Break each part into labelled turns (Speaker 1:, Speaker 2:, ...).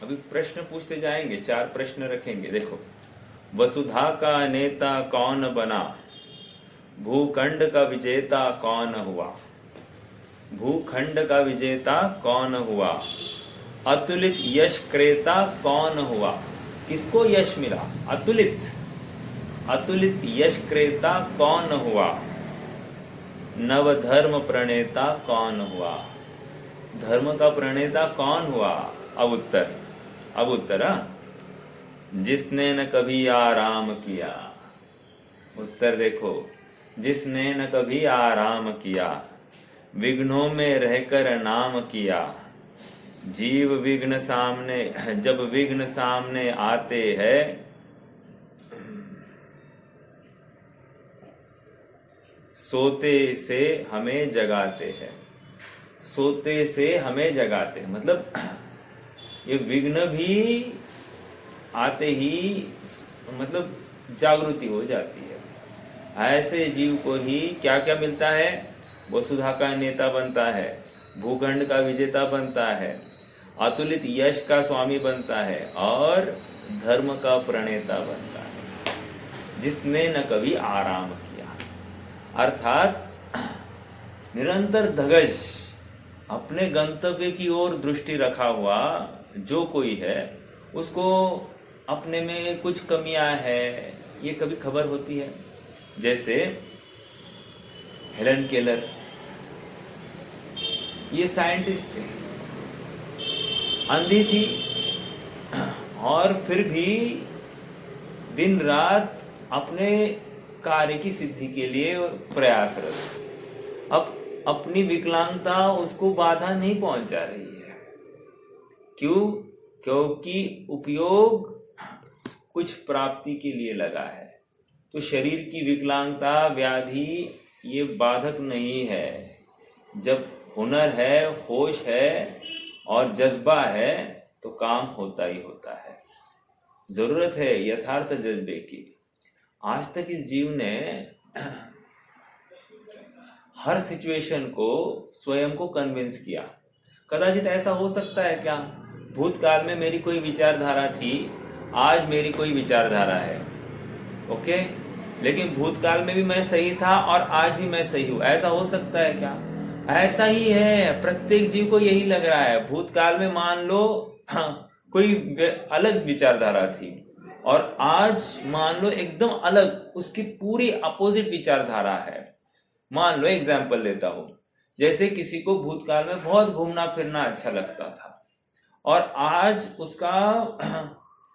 Speaker 1: अभी प्रश्न पूछते जाएंगे, 4 प्रश्न रखेंगे। देखो, वसुधा का नेता कौन बना, भूखंड का विजेता कौन हुआ, भूखंड का विजेता कौन हुआ, अतुलित यश क्रेता कौन हुआ। किसको यश मिला? अतुलित, अतुलित यश क्रेता कौन हुआ, नवधर्म प्रणेता कौन हुआ। धर्म का प्रणेता कौन हुआ? अब उत्तर, अब उत्तर जिसने न कभी आराम किया। उत्तर देखो, जिसने न कभी आराम किया, विघ्नों में रहकर नाम किया। जीव विघ्न सामने, जब विघ्न सामने आते हैं, सोते से हमें जगाते हैं। सोते से हमें जगाते हैं मतलब ये विघ्न भी आते ही मतलब जागृति हो जाती है। ऐसे जीव को ही क्या क्या मिलता है? वसुधा का नेता बनता है, भूखंड का विजेता बनता है, अतुलित यश का स्वामी बनता है और धर्म का प्रणेता बनता है, जिसने न कभी आराम किया। अर्थात निरंतर धगज अपने गंतव्य की ओर दृष्टि रखा हुआ जो कोई है, उसको अपने में कुछ कमियां है ये कभी खबर होती है। जैसे हेलन केलर, ये साइंटिस्ट थे, अंधी थी और फिर भी दिन रात अपने कार्य की सिद्धि के लिए प्रयासरत। अब अपनी विकलांगता उसको बाधा नहीं पहुंचा रही है। क्यों? क्योंकि उपयोग कुछ प्राप्ति के लिए लगा है। तो शरीर की विकलांगता, व्याधि ये बाधक नहीं है। जब हुनर है, होश है और जज्बा है तो काम होता ही होता है। जरूरत है यथार्थ जज्बे की। आज तक इस जीव ने हर सिचुएशन को स्वयं को कन्विंस किया। कदाचित ऐसा हो सकता है क्या, भूतकाल में मेरी कोई विचारधारा थी, आज मेरी कोई विचारधारा है, ओके, लेकिन भूतकाल में भी मैं सही था और आज भी मैं सही हूं। ऐसा हो सकता है क्या? ऐसा ही है, प्रत्येक जीव को यही लग रहा है। भूतकाल में मान लो कोई अलग विचारधारा थी और आज मान लो एकदम अलग, उसकी पूरी अपोजिट विचारधारा है। मान लो एग्जाम्पल लेता हूं, जैसे किसी को भूतकाल में बहुत घूमना फिरना अच्छा लगता था और आज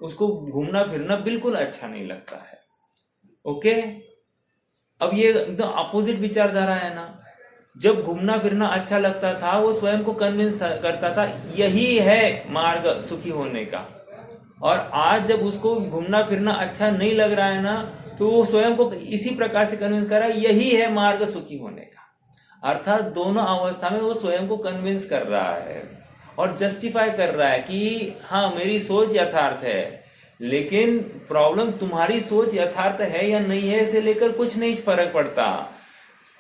Speaker 1: उसको घूमना फिरना बिल्कुल अच्छा नहीं लगता है, ओके। अब ये एकदम अपोजिट विचारधारा है ना। जब घूमना फिरना अच्छा लगता था वो स्वयं को कन्विंस करता था यही है मार्ग सुखी होने का, और आज जब उसको घूमना फिरना अच्छा नहीं लग रहा है ना तो वो स्वयं को इसी प्रकार से कन्विंस कर रहा है यही है मार्ग सुखी होने का। अर्थात दोनों अवस्था में वो स्वयं को कन्विंस कर रहा है और जस्टिफाई कर रहा है कि हाँ मेरी सोच यथार्थ है। लेकिन प्रॉब्लम तुम्हारी सोच यथार्थ है या नहीं है इसे लेकर कुछ नहीं फर्क पड़ता।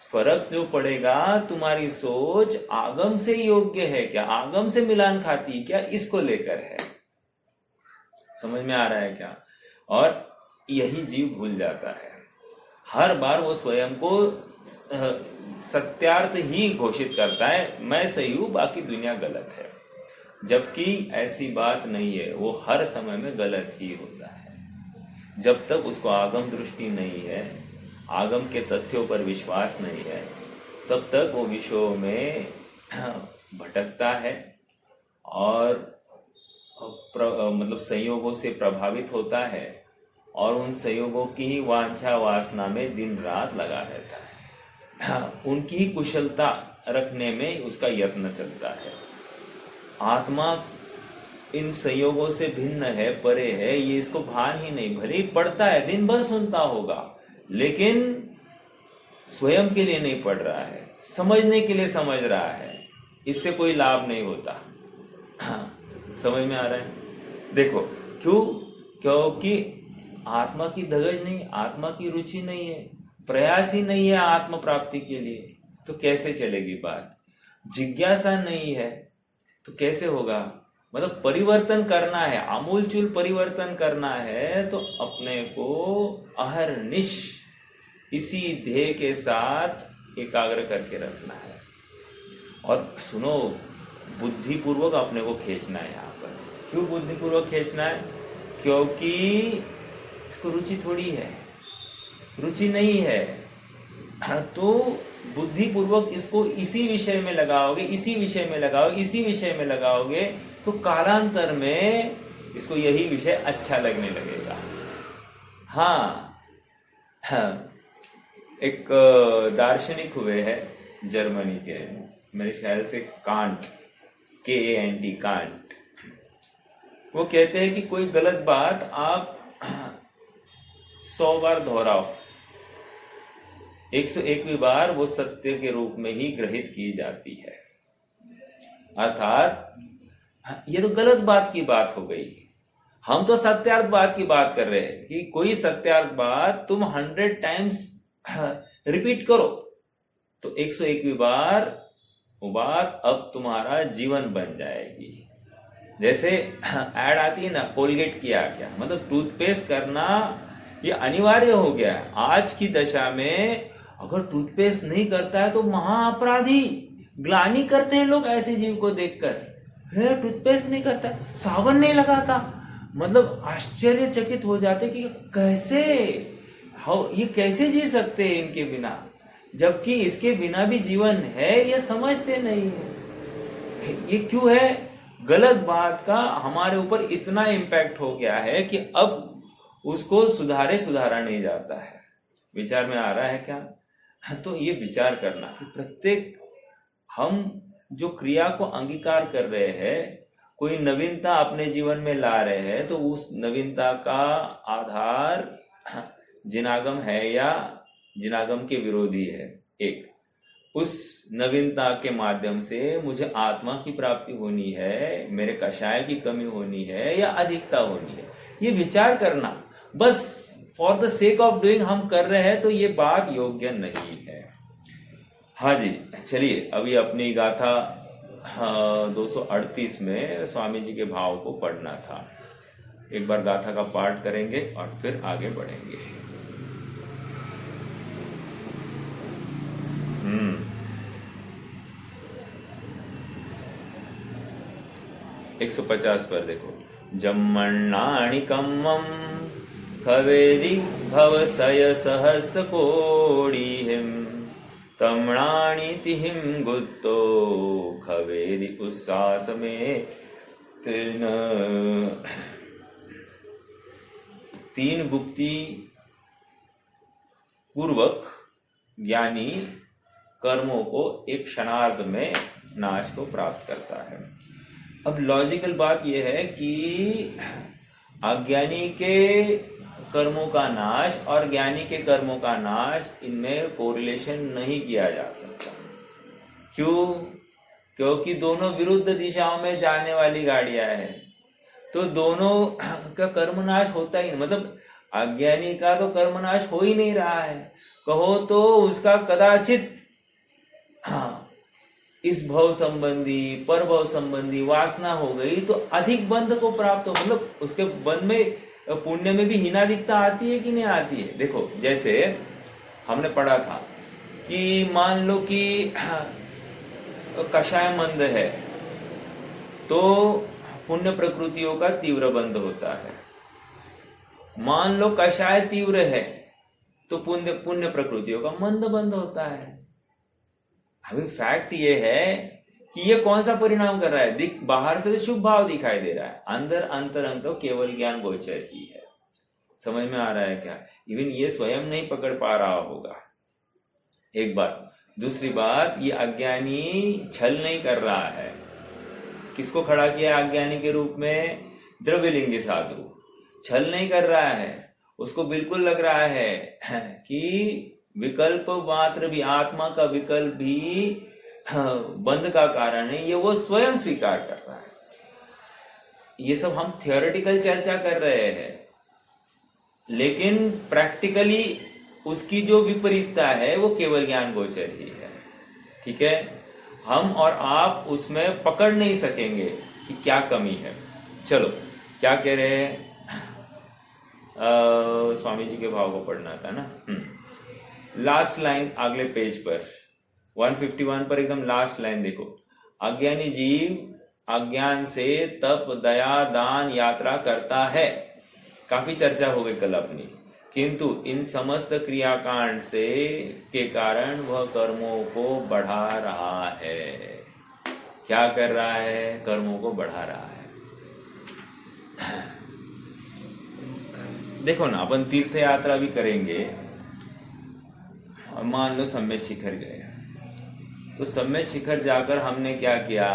Speaker 1: फर्क जो पड़ेगा तुम्हारी सोच आगम से योग्य है क्या, आगम से मिलान खाती क्या, इसको लेकर है। समझ में आ रहा है क्या? और यही जीव भूल जाता है। हर बार वो स्वयं को सत्यार्थ ही घोषित करता है, मैं सही हूं बाकी दुनिया गलत है, जबकि ऐसी बात नहीं है। वो हर समय में गलत ही होता है। जब तक उसको आगम दृष्टि नहीं है, आगम के तथ्यों पर विश्वास नहीं है, तब तक वो विषयों में भटकता है और मतलब संयोगों से प्रभावित होता है और उन संयोगों की ही वांछा वासना में दिन रात लगा रहता है। उनकी ही कुशलता रखने में उसका यत्न चलता है। आत्मा इन संयोगों से भिन्न है, परे है, ये इसको भान ही नहीं। भले ही पढ़ता है, दिन भर सुनता होगा, लेकिन स्वयं के लिए नहीं पढ़ रहा है, समझने के लिए समझ रहा है। इससे कोई लाभ नहीं होता। समझ में आ रहा है? देखो क्यों? क्योंकि आत्मा की धगज नहीं, आत्मा की रुचि नहीं है, प्रयास ही नहीं है आत्म प्राप्ति के लिए, तो कैसे चलेगी बात? जिज्ञासा नहीं है तो कैसे होगा? मतलब परिवर्तन करना है, आमूलचूल परिवर्तन करना है, तो अपने को अहरनिश इसी ध्येय के साथ एकाग्र करके रखना है। और सुनो, बुद्धिपूर्वक अपने को खींचना है यहाँ पर। क्यों बुद्धिपूर्वक खींचना है? क्योंकि इसको रुचि थोड़ी है, रुचि नहीं है, तो बुद्धिपूर्वक इसको इसी विषय में लगाओगे, इसी विषय में लगाओगे, इसी विषय में लगाओगे, तो कालांतर में इसको यही विषय अच्छा लगने लगेगा। हाँ, एक दार्शनिक हुए हैं जर्मनी के, मेरे ख्याल से कांट, KANT, कांट। वो कहते हैं कि कोई गलत बात आप 100 बार दोहराओ, 101वीं बार वो सत्य के रूप में ही ग्रहित की जाती है। अर्थात ये तो गलत बात की बात हो गई। हम तो सत्यार्थ बात की बात कर रहे हैं कि कोई सत्यार्थ बात तुम 100 टाइम्स रिपीट करो तो 101वीं बार वो बात अब तुम्हारा जीवन बन जाएगी। जैसे ऐड आती है ना, कोलगेट किया क्या, मतलब टूथपेस्ट करना ये अनिवार्य हो गया है। आज की दशा में अगर टूथपेस्ट नहीं करता है तो महाअपराधी, ग्लानि करते हैं लोग ऐसे जीव को देखकर। टूथपेस्ट नहीं करता, साबुन नहीं लगाता, मतलब आश्चर्यचकित हो जाते कि कैसे, ये कैसे जी सकते हैं इनके बिना, जबकि इसके बिना भी जीवन है, ये समझते नहीं है। ये क्यों है? गलत बात का हमारे ऊपर इतना इम्पैक्ट हो गया है कि अब उसको सुधारा नहीं जाता है। विचार में आ रहा है क्या? तो ये विचार करना कि प्रत्येक हम जो क्रिया को अंगीकार कर रहे हैं, कोई नवीनता अपने जीवन में ला रहे हैं, तो उस नवीनता का आधार जिनागम है या जिनागम के विरोधी है। एक, उस नवीनता के माध्यम से मुझे आत्मा की प्राप्ति होनी है, मेरे कषाय की कमी होनी है या अधिकता होनी है, ये विचार करना बस for the sake of doing हम कर रहे हैं, तो ये बात योग्य नहीं है। हाँ जी, चलिए अभी अपनी गाथा 238 में स्वामी जी के भाव को पढ़ना था। एक बार गाथा का पाठ करेंगे और फिर आगे बढ़ेंगे। 150 पर देखो। जम्मण्णाणि कम्मं खवेदि भवसय सहस कोडिहिं तम्णाणि तिहिं गुत्तो खवेदि उस्सास में तीन गुप्ती पूर्वक ज्ञानी कर्मों को एक क्षणार्ध में नाश को प्राप्त करता है। अब लॉजिकल बात यह है कि अज्ञानी के कर्मों का नाश और ज्ञानी के कर्मों का नाश, इनमें कोरिलेशन नहीं किया जा सकता। क्यों? क्योंकि दोनों विरुद्ध दिशाओं में जाने वाली गाड़ियां हैं, तो दोनों का कर्मनाश होता ही नहीं। मतलब अज्ञानी का तो कर्मनाश हो ही नहीं रहा है, कहो तो उसका कदाचित इस भव संबंधी पर भव संबंधी वासना हो गई तो अधिक बंध को प्राप्त हो, मतलब उसके बंध में पुण्य में भी हीनाधिकता आती है कि नहीं आती है। देखो जैसे हमने पढ़ा था कि मान लो कि कषाय मंद है तो पुण्य प्रकृतियों का तीव्र बंध होता है। मान लो कषाय तीव्र है तो पुण्य प्रकृतियों का मंद बंध होता है। अभी फैक्ट ये है कि ये कौन सा परिणाम कर रहा है? बाहर से शुभ भाव दिखाई दे रहा है, अंदर अंतरंग तो केवल ज्ञान गोचर ही है। समझ में आ रहा है क्या? इवन ये स्वयं नहीं पकड़ पा रहा होगा। एक बात। दूसरी बात, ये अज्ञानी छल नहीं कर रहा है। किसको खड़ा किया अज्ञानी के रूप में? द्रव्यलिंगी साधु। छल नहीं कर रहा है, उसको बिल्कुल लग रहा है कि विकल्प मात्र भी, आत्मा का विकल्प भी बंध का कारण है, ये वो स्वयं स्वीकार कर रहा है। ये सब हम थियोरेटिकल चर्चा कर रहे हैं, लेकिन प्रैक्टिकली उसकी जो विपरीतता है वो केवल ज्ञान गोचर ही है। ठीक है, हम और आप उसमें पकड़ नहीं सकेंगे कि क्या कमी है। चलो क्या कह रहे हैं, स्वामी जी के भाव को पढ़ना था ना। लास्ट लाइन अगले पेज पर 151 पर एकदम लास्ट लाइन देखो, अज्ञानी जीव अज्ञान से तप दया दान यात्रा करता है, काफी चर्चा हो गई कल अपनी, किंतु इन समस्त क्रियाकांड से के कारण वह कर्मों को बढ़ा रहा है। क्या कर रहा है? कर्मों को बढ़ा रहा है। देखो ना, अपन तीर्थ यात्रा भी करेंगे और मान लो सम्मेद शिखर गए, तो सम्मेद शिखर जाकर हमने क्या किया,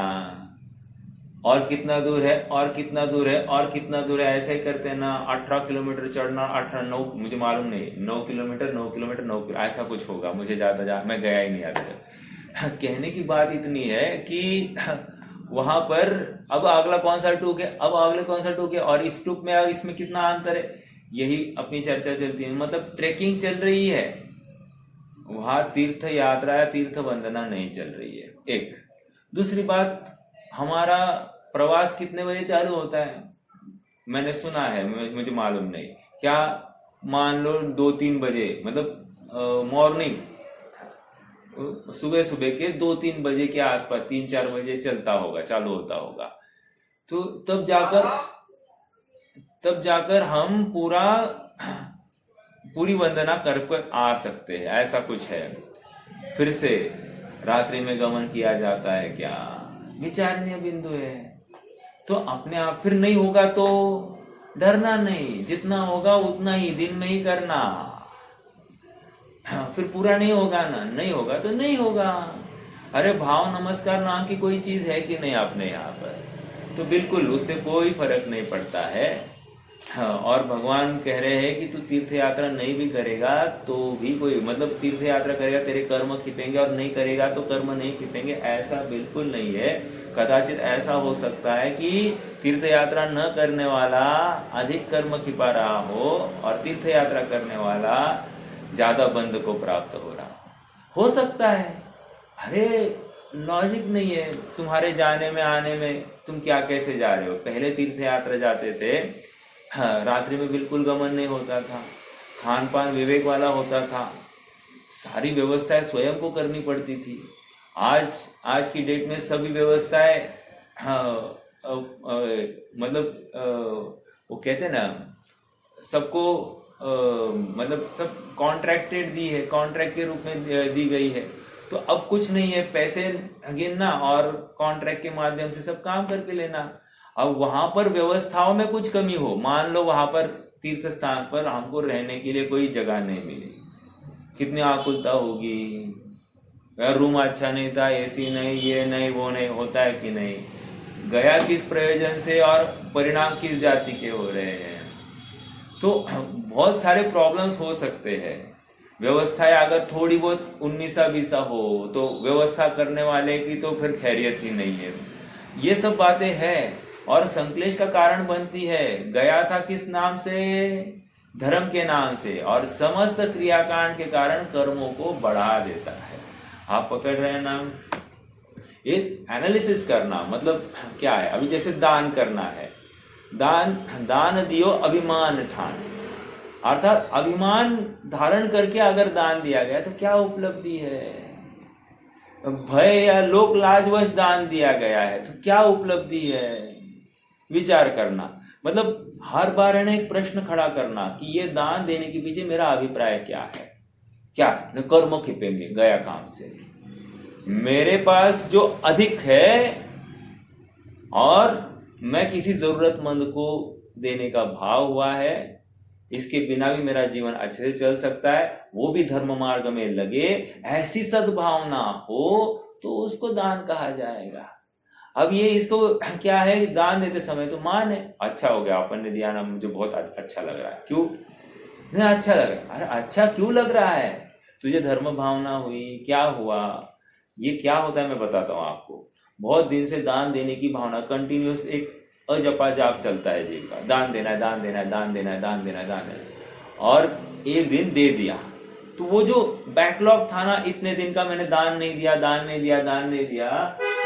Speaker 1: और कितना दूर है और कितना दूर है और कितना दूर है, ऐसे ही करते ना 18 किलोमीटर चढ़ना, 18 9 मुझे मालूम नहीं, 9 किलोमीटर 9 किलोमीटर 9 किलोमीटर ऐसा कुछ होगा, मुझे ज्यादा मैं गया ही नहीं अभी तक। कहने की बात इतनी है कि वहां पर अब अगला कौन सा टूक है, अब अगले कौन सा टूक है, और इस टूक में इसमें कितना अंतर है, यही अपनी चर्चा चलती है। मतलब ट्रेकिंग चल रही है, वहां तीर्थ यात्रा या तीर्थ वंदना नहीं चल रही है। एक दूसरी बात, हमारा प्रवास कितने बजे चालू होता है, मैंने सुना है, मुझे मालूम नहीं, क्या मान लो 2-3 बजे, मतलब मॉर्निंग सुबह सुबह के 2-3 बजे के आसपास, 3-4 बजे चलता होगा, चालू होता होगा, तो तब जाकर हम पूरी वंदना कर आ सकते हैं, ऐसा कुछ है। फिर से रात्रि में गमन किया जाता है क्या, विचारणीय बिंदु है। तो अपने आप फिर नहीं होगा तो डरना नहीं, जितना होगा उतना ही दिन में ही करना। फिर पूरा नहीं होगा ना, नहीं होगा तो नहीं होगा। अरे भाव नमस्कार नाम की कोई चीज है कि नहीं अपने यहाँ पर, तो बिल्कुल उससे कोई फर्क नहीं पड़ता है। और भगवान कह रहे हैं कि तू तीर्थ यात्रा नहीं भी करेगा तो भी कोई, मतलब तीर्थ यात्रा करेगा तेरे कर्म खिपेंगे और नहीं करेगा तो कर्म नहीं खिपेंगे, ऐसा बिल्कुल नहीं है। कदाचित ऐसा हो सकता है कि तीर्थ यात्रा न करने वाला अधिक कर्म खिपा रहा हो और तीर्थ यात्रा करने वाला ज्यादा बंध को प्राप्त हो रहा हो सकता है। अरे लॉजिक नहीं है तुम्हारे जाने में आने में, तुम क्या कैसे जा रहे हो। पहले तीर्थ यात्रा जाते थे, रात्रि में बिल्कुल गमन नहीं होता था, खान पान विवेक वाला होता था, सारी व्यवस्थाएं स्वयं को करनी पड़ती थी। आज की डेट में सभी व्यवस्थाएं मतलब वो कहते हैं ना, सबको मतलब सब कॉन्ट्रैक्टेड दी है, कॉन्ट्रैक्ट के रूप में दी गई है। तो अब कुछ नहीं है, पैसे गिनना और कॉन्ट्रैक्ट के माध्यम से सब काम करके लेना। अब वहां पर व्यवस्थाओं में कुछ कमी हो, मान लो वहां पर तीर्थ स्थान पर हमको रहने के लिए कोई जगह नहीं मिली, कितनी आकुलता होगी। रूम अच्छा नहीं था, एसी नहीं, ये नहीं वो नहीं, होता है कि नहीं। गया किस प्रयोजन से और परिणाम किस जाति के हो रहे हैं। तो बहुत सारे प्रॉब्लम्स हो सकते हैं। व्यवस्थाएं अगर थोड़ी बहुत 19-20 हो तो व्यवस्था करने वाले की तो फिर खैरियत ही नहीं है। ये सब बातें हैं और संक्लेश का कारण बनती है। गया था किस नाम से, धर्म के नाम से, और समस्त क्रियाकांड के कारण कर्मों को बढ़ा देता है। आप पकड़ रहे हैं ना, ये एनालिसिस करना मतलब क्या है। अभी जैसे दान करना है, दान दियो अभिमान ठान, अर्थात अभिमान धारण करके अगर दान दिया गया तो क्या उपलब्धि है। भय या लोक लाजवश दान दिया गया है तो क्या उपलब्धि है, विचार करना। मतलब हर बार है ना एक प्रश्न खड़ा करना कि ये दान देने के पीछे मेरा अभिप्राय क्या है। क्या न कर्म खिपेंगे गया काम से, मेरे पास जो अधिक है और मैं किसी जरूरतमंद को देने का भाव हुआ है, इसके बिना भी मेरा जीवन अच्छे से चल सकता है, वो भी धर्म मार्ग में लगे, ऐसी सद्भावना हो तो उसको दान कहा जाएगा। अब ये इसको क्या है, दान देते समय तो मान है, अच्छा हो गया अपन ने दिया ना, मुझे बहुत अच्छा लग रहा है। क्यों नहीं अच्छा लग रहा है? अरे अच्छा क्यों लग रहा है, तुझे धर्म भावना हुई, क्या हुआ। ये क्या होता है मैं बताता हूँ आपको। बहुत दिन से दान देने की भावना, कंटिन्यूस एक अजपा जाप चलता है जीव का, दान देना है, दान देना है, दान देना है, दान देना है, दान देना है, और एक दिन दे दिया तो वो जो बैकलॉग था ना, इतने दिन का मैंने दान नहीं दिया, दान नहीं दिया, दान नहीं दिया,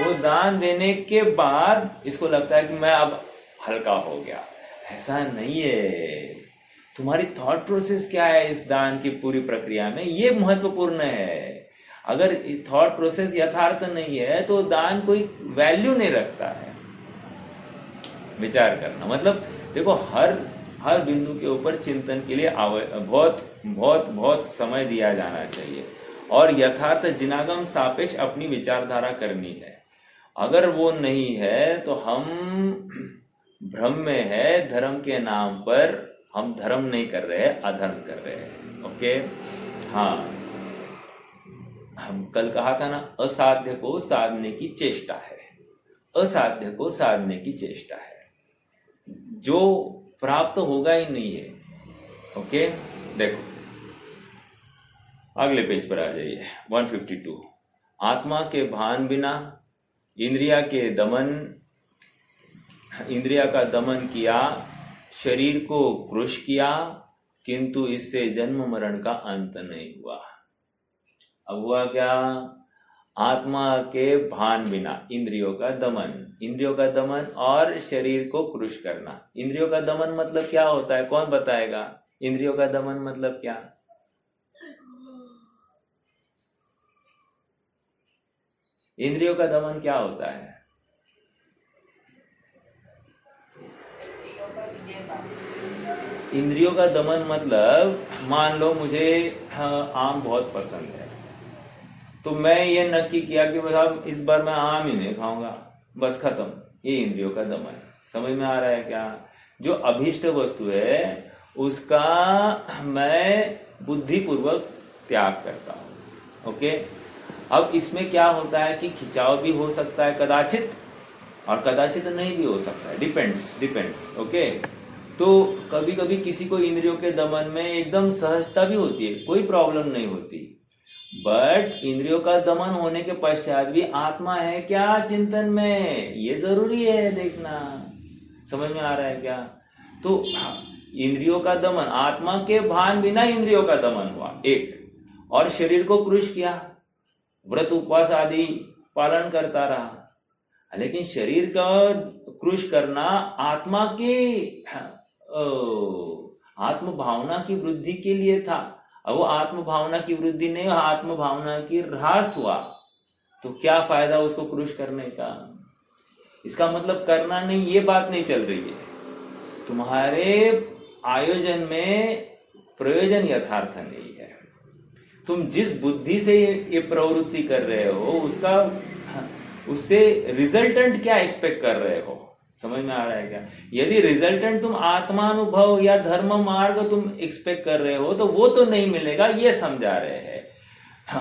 Speaker 1: वो दान देने के बाद इसको लगता है कि मैं अब हल्का हो गया। ऐसा नहीं है। तुम्हारी थॉट प्रोसेस क्या है इस दान की पूरी प्रक्रिया में, ये महत्वपूर्ण है। अगर थॉट प्रोसेस यथार्थ नहीं है तो दान कोई वैल्यू नहीं रखता है। विचार करना मतलब देखो, हर बिंदु के ऊपर चिंतन के लिए बहुत बहुत बहुत समय दिया जाना चाहिए और यथार्थ जिनागम सापेक्ष अपनी विचारधारा करनी है। अगर वो नहीं है तो हम भ्रम में है। धर्म के नाम पर हम धर्म नहीं कर रहे हैं, अधर्म कर रहे हैं। ओके, हाँ, हम कल कहा था ना, असाध्य को साधने की चेष्टा है, असाध्य को साधने की चेष्टा है, जो प्राप्त होगा ही नहीं है। ओके, देखो अगले पेज पर आ जाइए, 152। आत्मा के भान बिना इंद्रिया का दमन किया, शरीर को क्रुश किया, किंतु इससे जन्म मरण का अंत नहीं हुआ। अब हुआ क्या? आत्मा के भान बिना इंद्रियों का दमन और शरीर को क्रुश करना। इंद्रियों का दमन मतलब क्या होता है, कौन बताएगा? इंद्रियों का दमन मतलब क्या? इंद्रियों का दमन क्या होता है? इंद्रियों का दमन मतलब, मान लो मुझे आम बहुत पसंद है, तो मैं ये नक्की किया कि साहब इस बार मैं आम ही नहीं खाऊंगा, बस खत्म। ये इंद्रियों का दमन। समझ में आ रहा है क्या? जो अभीष्ट वस्तु है उसका मैं बुद्धिपूर्वक त्याग करता हूं। ओके, अब इसमें क्या होता है कि खिंचाव भी हो सकता है कदाचित, और कदाचित नहीं भी हो सकता है, डिपेंड्स। ओके, तो कभी कभी किसी को इंद्रियों के दमन में एकदम सहजता भी होती है, कोई प्रॉब्लम नहीं होती। बट इंद्रियों का दमन होने के पश्चात भी आत्मा है क्या चिंतन में, ये जरूरी है देखना। समझ में आ रहा है क्या? तो इंद्रियों का दमन, आत्मा के भान बिना इंद्रियों का दमन हुआ एक, और शरीर को क्रुश किया, व्रत उपवास आदि पालन करता रहा, लेकिन शरीर का क्रुश करना आत्मा के आत्म भावना की वृद्धि के लिए था। अब वो आत्म भावना की वृद्धि नहीं, आत्म भावना की ह्रास हुआ, तो क्या फायदा उसको क्रुश करने का? इसका मतलब करना नहीं, ये बात नहीं चल रही है। तुम्हारे आयोजन में प्रयोजन यथार्थ नहीं है। तुम जिस बुद्धि से ये प्रवृत्ति कर रहे हो उससे रिजल्टेंट क्या एक्सपेक्ट कर रहे हो? समझ में आ रहा है क्या? यदि रिजल्टेंट तुम आत्मानुभव या धर्म मार्ग तुम एक्सपेक्ट कर रहे हो तो वो तो नहीं मिलेगा, ये समझा रहे हैं।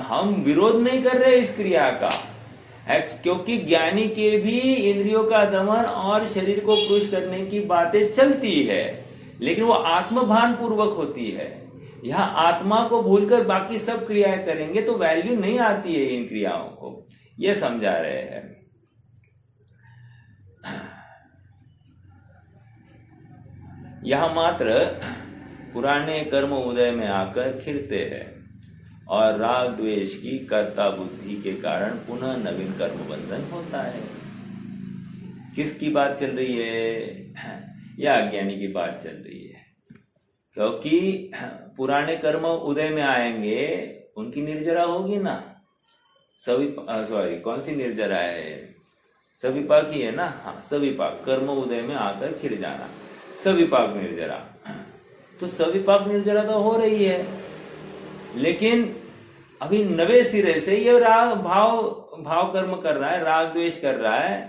Speaker 1: हम विरोध नहीं कर रहे इस क्रिया का, क्योंकि ज्ञानी के भी इंद्रियों का दमन और शरीर को क्रुश करने की बातें चलती है, लेकिन वो आत्मभान पूर्वक होती है। यहाँ आत्मा को भूलकर बाकी सब क्रियाएं करेंगे तो वैल्यू नहीं आती है इन क्रियाओं को, ये समझा रहे हैं। यह मात्र पुराने कर्म उदय में आकर खिरते हैं और राग द्वेष की कर्ता बुद्धि के कारण पुनः नवीन कर्म बंधन होता है। किसकी बात चल रही है? या अज्ञानी की बात चल रही है, क्योंकि पुराने कर्म उदय में आएंगे, उनकी निर्जरा होगी ना। कौन सी निर्जरा है? सविपाक ही है ना। हाँ, सविपाक, कर्म उदय में आकर खिर जाना, सविपाक निर्जरा। तो सविपाक निर्जरा तो हो रही है, लेकिन अभी नवे सिरे से ये राग भाव कर्म कर रहा है, राग द्वेष कर रहा है,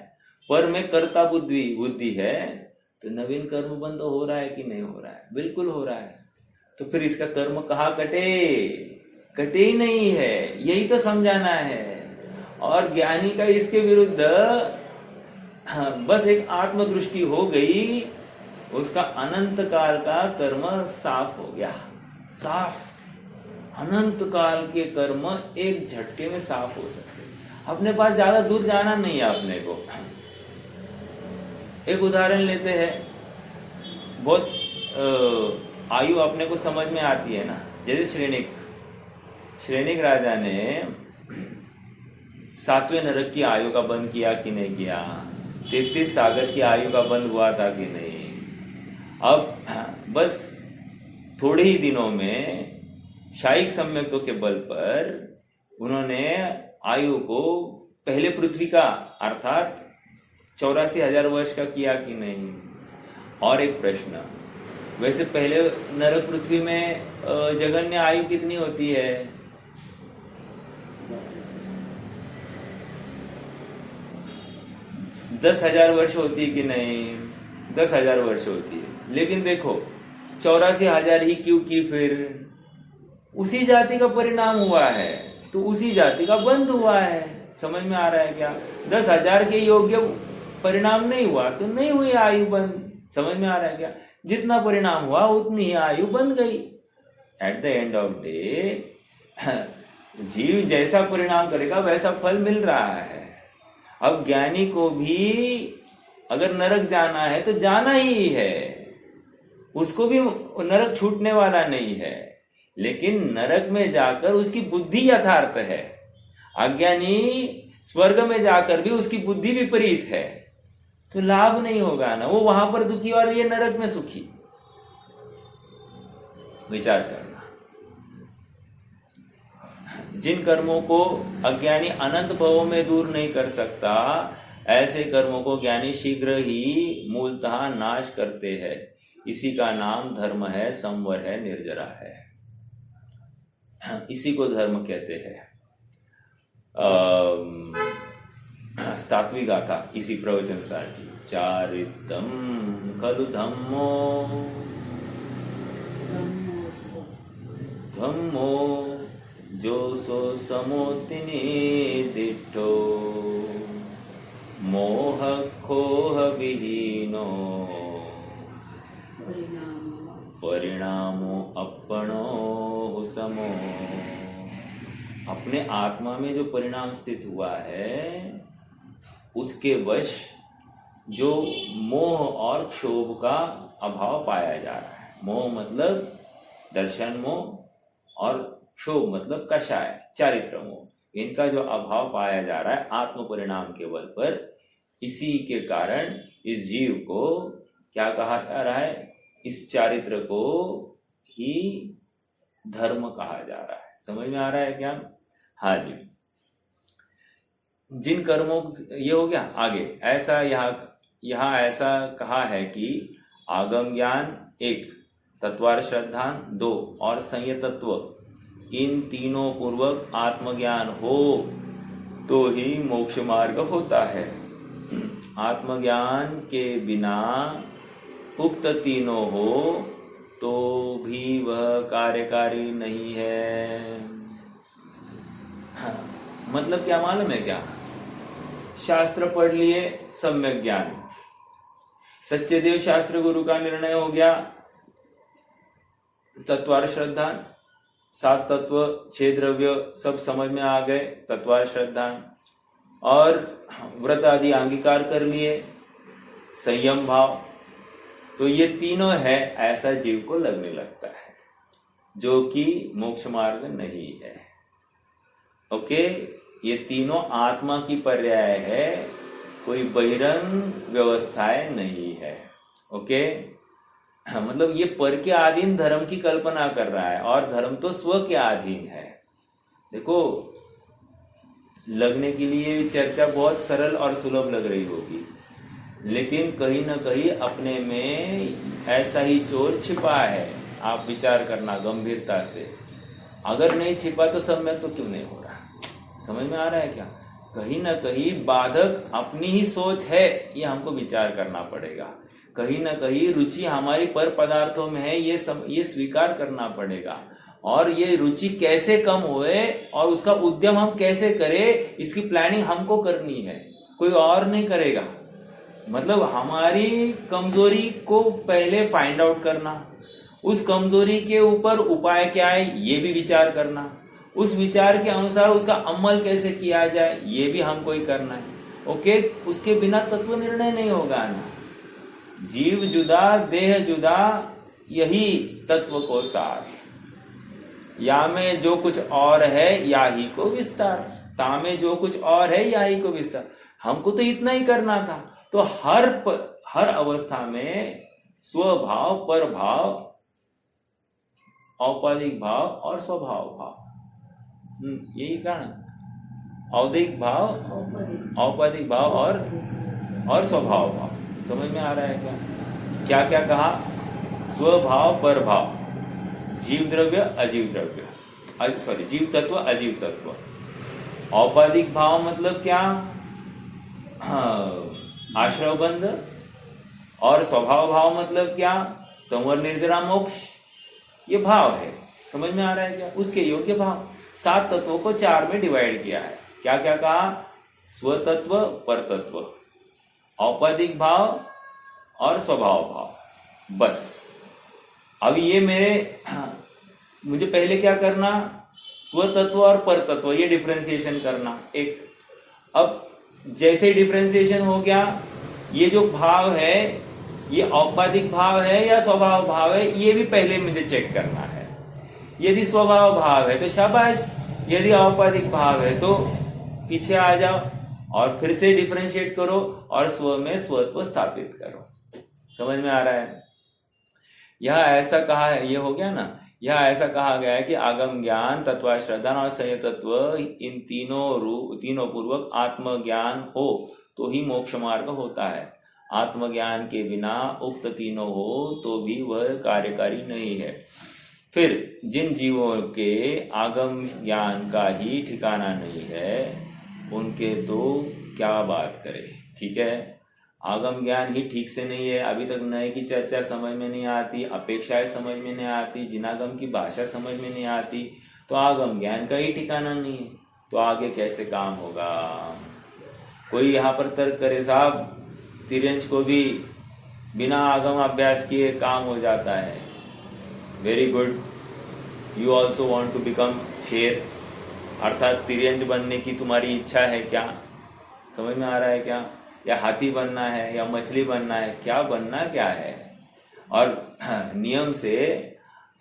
Speaker 1: पर में कर्ता बुद्धि है, तो नवीन कर्म बंद हो रहा है कि नहीं हो रहा है? बिल्कुल हो रहा है। तो फिर इसका कर्म कहाँ कटे ही नहीं है, यही तो समझाना है। और ज्ञानी का इसके विरुद्ध बस एक आत्मदृष्टि हो गई, उसका अनंत काल का कर्म साफ हो गया। साफ, अनंत काल के कर्म एक झटके में साफ हो सकते। अपने पास ज्यादा दूर जाना नहीं है अपने को। एक उदाहरण लेते हैं, बहुत आयु अपने को समझ में आती है ना, जैसे श्रेनिक राजा ने 7वें नरक की आयु का बंद किया कि नहीं किया? 33 सागर की आयु का बंद हुआ था कि नहीं? अब बस थोड़े ही दिनों में शाही सम्यक्तों के बल पर उन्होंने आयु को पहले पृथ्वी का अर्थात 84,000 वर्ष का किया कि नहीं? और एक प्रश्न, वैसे पहले नरक पृथ्वी में जगन्य आयु कितनी होती है? 10,000 वर्ष होती है कि नहीं? 10,000 वर्ष होती है। लेकिन देखो 84,000 ही क्यों की? फिर उसी जाति का परिणाम हुआ है तो उसी जाति का बंध हुआ है। समझ में आ रहा है क्या? 10,000 के योग्य परिणाम नहीं हुआ तो नहीं हुई आयु बंद। समझ में आ रहा है क्या? जितना परिणाम हुआ उतनी ही आयु बन गई। At the end of day जीव जैसा परिणाम करेगा वैसा फल मिल रहा है। अब ज्ञानी को भी अगर नरक जाना है तो जाना ही है, उसको भी नरक छूटने वाला नहीं है। लेकिन नरक में जाकर उसकी बुद्धि यथार्थ है, अज्ञानी स्वर्ग में जाकर भी उसकी बुद्धि विपरीत है, तो लाभ नहीं होगा ना। वो वहां पर दुखी और ये नरक में सुखी। विचार करना। जिन कर्मों को अज्ञानी अनंत भवों में दूर नहीं कर सकता, ऐसे कर्मों को ज्ञानी शीघ्र ही मूलतः नाश करते हैं। इसी का नाम धर्म है, संवर है, निर्जरा है। इसी को धर्म कहते हैं। 7वीं गाथा इसी प्रवचन साठी। चारितम खलु धम्मो धम्मो जो सो समोतिनी दिठो मोह खोह विहीनो परिणामो अपनो समो। अपने आत्मा में जो परिणाम स्थित हुआ है उसके वश जो मोह और क्षोभ का अभाव पाया जा रहा है। मोह मतलब दर्शन मोह और क्षोभ मतलब कषाय चारित्र मोह। इनका जो अभाव पाया जा रहा है आत्म परिणाम के बल पर, इसी के कारण इस जीव को क्या कहा जा रहा है? इस चारित्र को ही धर्म कहा जा रहा है। समझ में आ रहा है क्या? हाँ जी। जिन कर्मों, ये हो गया। आगे ऐसा यहाँ ऐसा कहा है कि आगम ज्ञान 1, तत्वार श्रद्धा 2 और संयतत्व, इन तीनों पूर्वक आत्मज्ञान हो तो ही मोक्ष मार्ग होता है। आत्मज्ञान के बिना उक्त तीनों हो तो भी वह कार्यकारी नहीं है। हाँ, मतलब क्या मालूम है क्या? शास्त्र पढ़ लिए, सम्यक ज्ञान, सच्चे देव शास्त्र गुरु का निर्णय हो गया, तत्वार श्रद्धा, 7 तत्व 6 द्रव्य सब समझ में आ गए, तत्वार श्रद्धा, और व्रत आदि अंगीकार कर लिए, संयम भाव, तो ये तीनों है ऐसा जीव को लगने लगता है, जो कि मोक्ष मार्ग नहीं है। ओके, ये तीनों आत्मा की पर्याय है, कोई बहिरंग व्यवस्थाएं नहीं है। ओके, मतलब ये पर के अधीन धर्म की कल्पना कर रहा है और धर्म तो स्व के अधीन है। देखो, लगने के लिए चर्चा बहुत सरल और सुलभ लग रही होगी, लेकिन कहीं ना कहीं अपने में ऐसा ही चोर छिपा है। आप विचार करना गंभीरता से। अगर नहीं छिपा तो सम्यक तो क्यों नहीं हो रहा? समझ में आ रहा है क्या? कहीं ना कहीं बाधक अपनी ही सोच है, ये हमको विचार करना पड़ेगा। कहीं ना कहीं रुचि हमारी पर पदार्थों में है, ये स्वीकार करना पड़ेगा। और ये रुचि कैसे कम होए और उसका उद्यम हम कैसे करें, इसकी प्लानिंग हमको करनी है, कोई और नहीं करेगा। मतलब हमारी कमजोरी को पहले फाइंड आउट करना, उस कमजोरी के ऊपर उपाय क्या है ये भी विचार करना, उस विचार के अनुसार उसका अमल कैसे किया जाए ये भी हमको ही करना है। ओके, उसके बिना तत्व निर्णय नहीं होगा ना। जीव जुदा, देह जुदा, यही तत्व को सार। या में जो कुछ और है या ही को विस्तार, ता में जो कुछ और है या ही को विस्तार। हमको तो इतना ही करना था। तो हर अवस्था में स्वभाव, पर भाव, औपाधिक भाव और स्वभाव भाव, यही कारण, औदिक भाव, औपाधिक भाव और स्वभाव भाव। समझ में आ रहा है क्या? क्या क्या कहा? स्वभाव, पर भाव, जीव द्रव्य, अजीव द्रव्य, सॉरी जीव तत्व, अजीव तत्व। औपाधिक भाव मतलब क्या? आश्रव बंध। और स्वभाव भाव मतलब क्या? संवर, निर्जरा, मोक्ष। ये भाव है। समझ में आ रहा है क्या? उसके योग्य भाव 7 तत्वों को 4 में डिवाइड किया है। क्या क्या कहा? स्वतत्व, परतत्व, औपाधिक भाव और स्वभाव भाव। बस अब ये मुझे पहले क्या करना? स्वतत्व और परतत्व ये डिफरेंशिएशन करना एक। अब जैसे डिफरेंशिएशन हो गया, ये जो भाव है ये औपाधिक भाव है या स्वभाव भाव है, ये भी पहले मुझे चेक करना है। यदि स्वभाव भाव है तो शाबाश, यदि औपाधिक भाव है तो पीछे आ जाओ और फिर से डिफरेंशिएट करो और स्व में स्वत्व स्थापित करो। समझ में आ रहा है? यह ऐसा कहा है, ये हो गया ना, यह ऐसा कहा गया है कि आगम ज्ञान, तत्वाश्रद्धन और संयत तत्व, इन तीनों पूर्वक आत्मज्ञान हो तो ही मोक्ष मार्ग होता है। आत्मज्ञान के बिना उक्त तीनों हो तो भी वह कार्यकारी नहीं है। फिर जिन जीवों के आगम ज्ञान का ही ठिकाना नहीं है, उनके तो क्या बात करें। ठीक है, आगम ज्ञान ही ठीक से नहीं है, अभी तक नए की चर्चा समझ में नहीं आती, अपेक्षाएं समझ में नहीं आती, जिनागम की भाषा समझ में नहीं आती, तो आगम ज्ञान का ही ठिकाना नहीं है, तो आगे कैसे काम होगा? कोई यहाँ पर तर्क करे, साहब तिर्यंच को भी बिना आगम अभ्यास किए काम हो जाता है। Very good, you also want to become शेर, अर्थात तिर्यंच बनने की तुम्हारी इच्छा है क्या? समझ में आ रहा है क्या? या हाथी बनना है या मछली बनना है, क्या बनना क्या है? और नियम से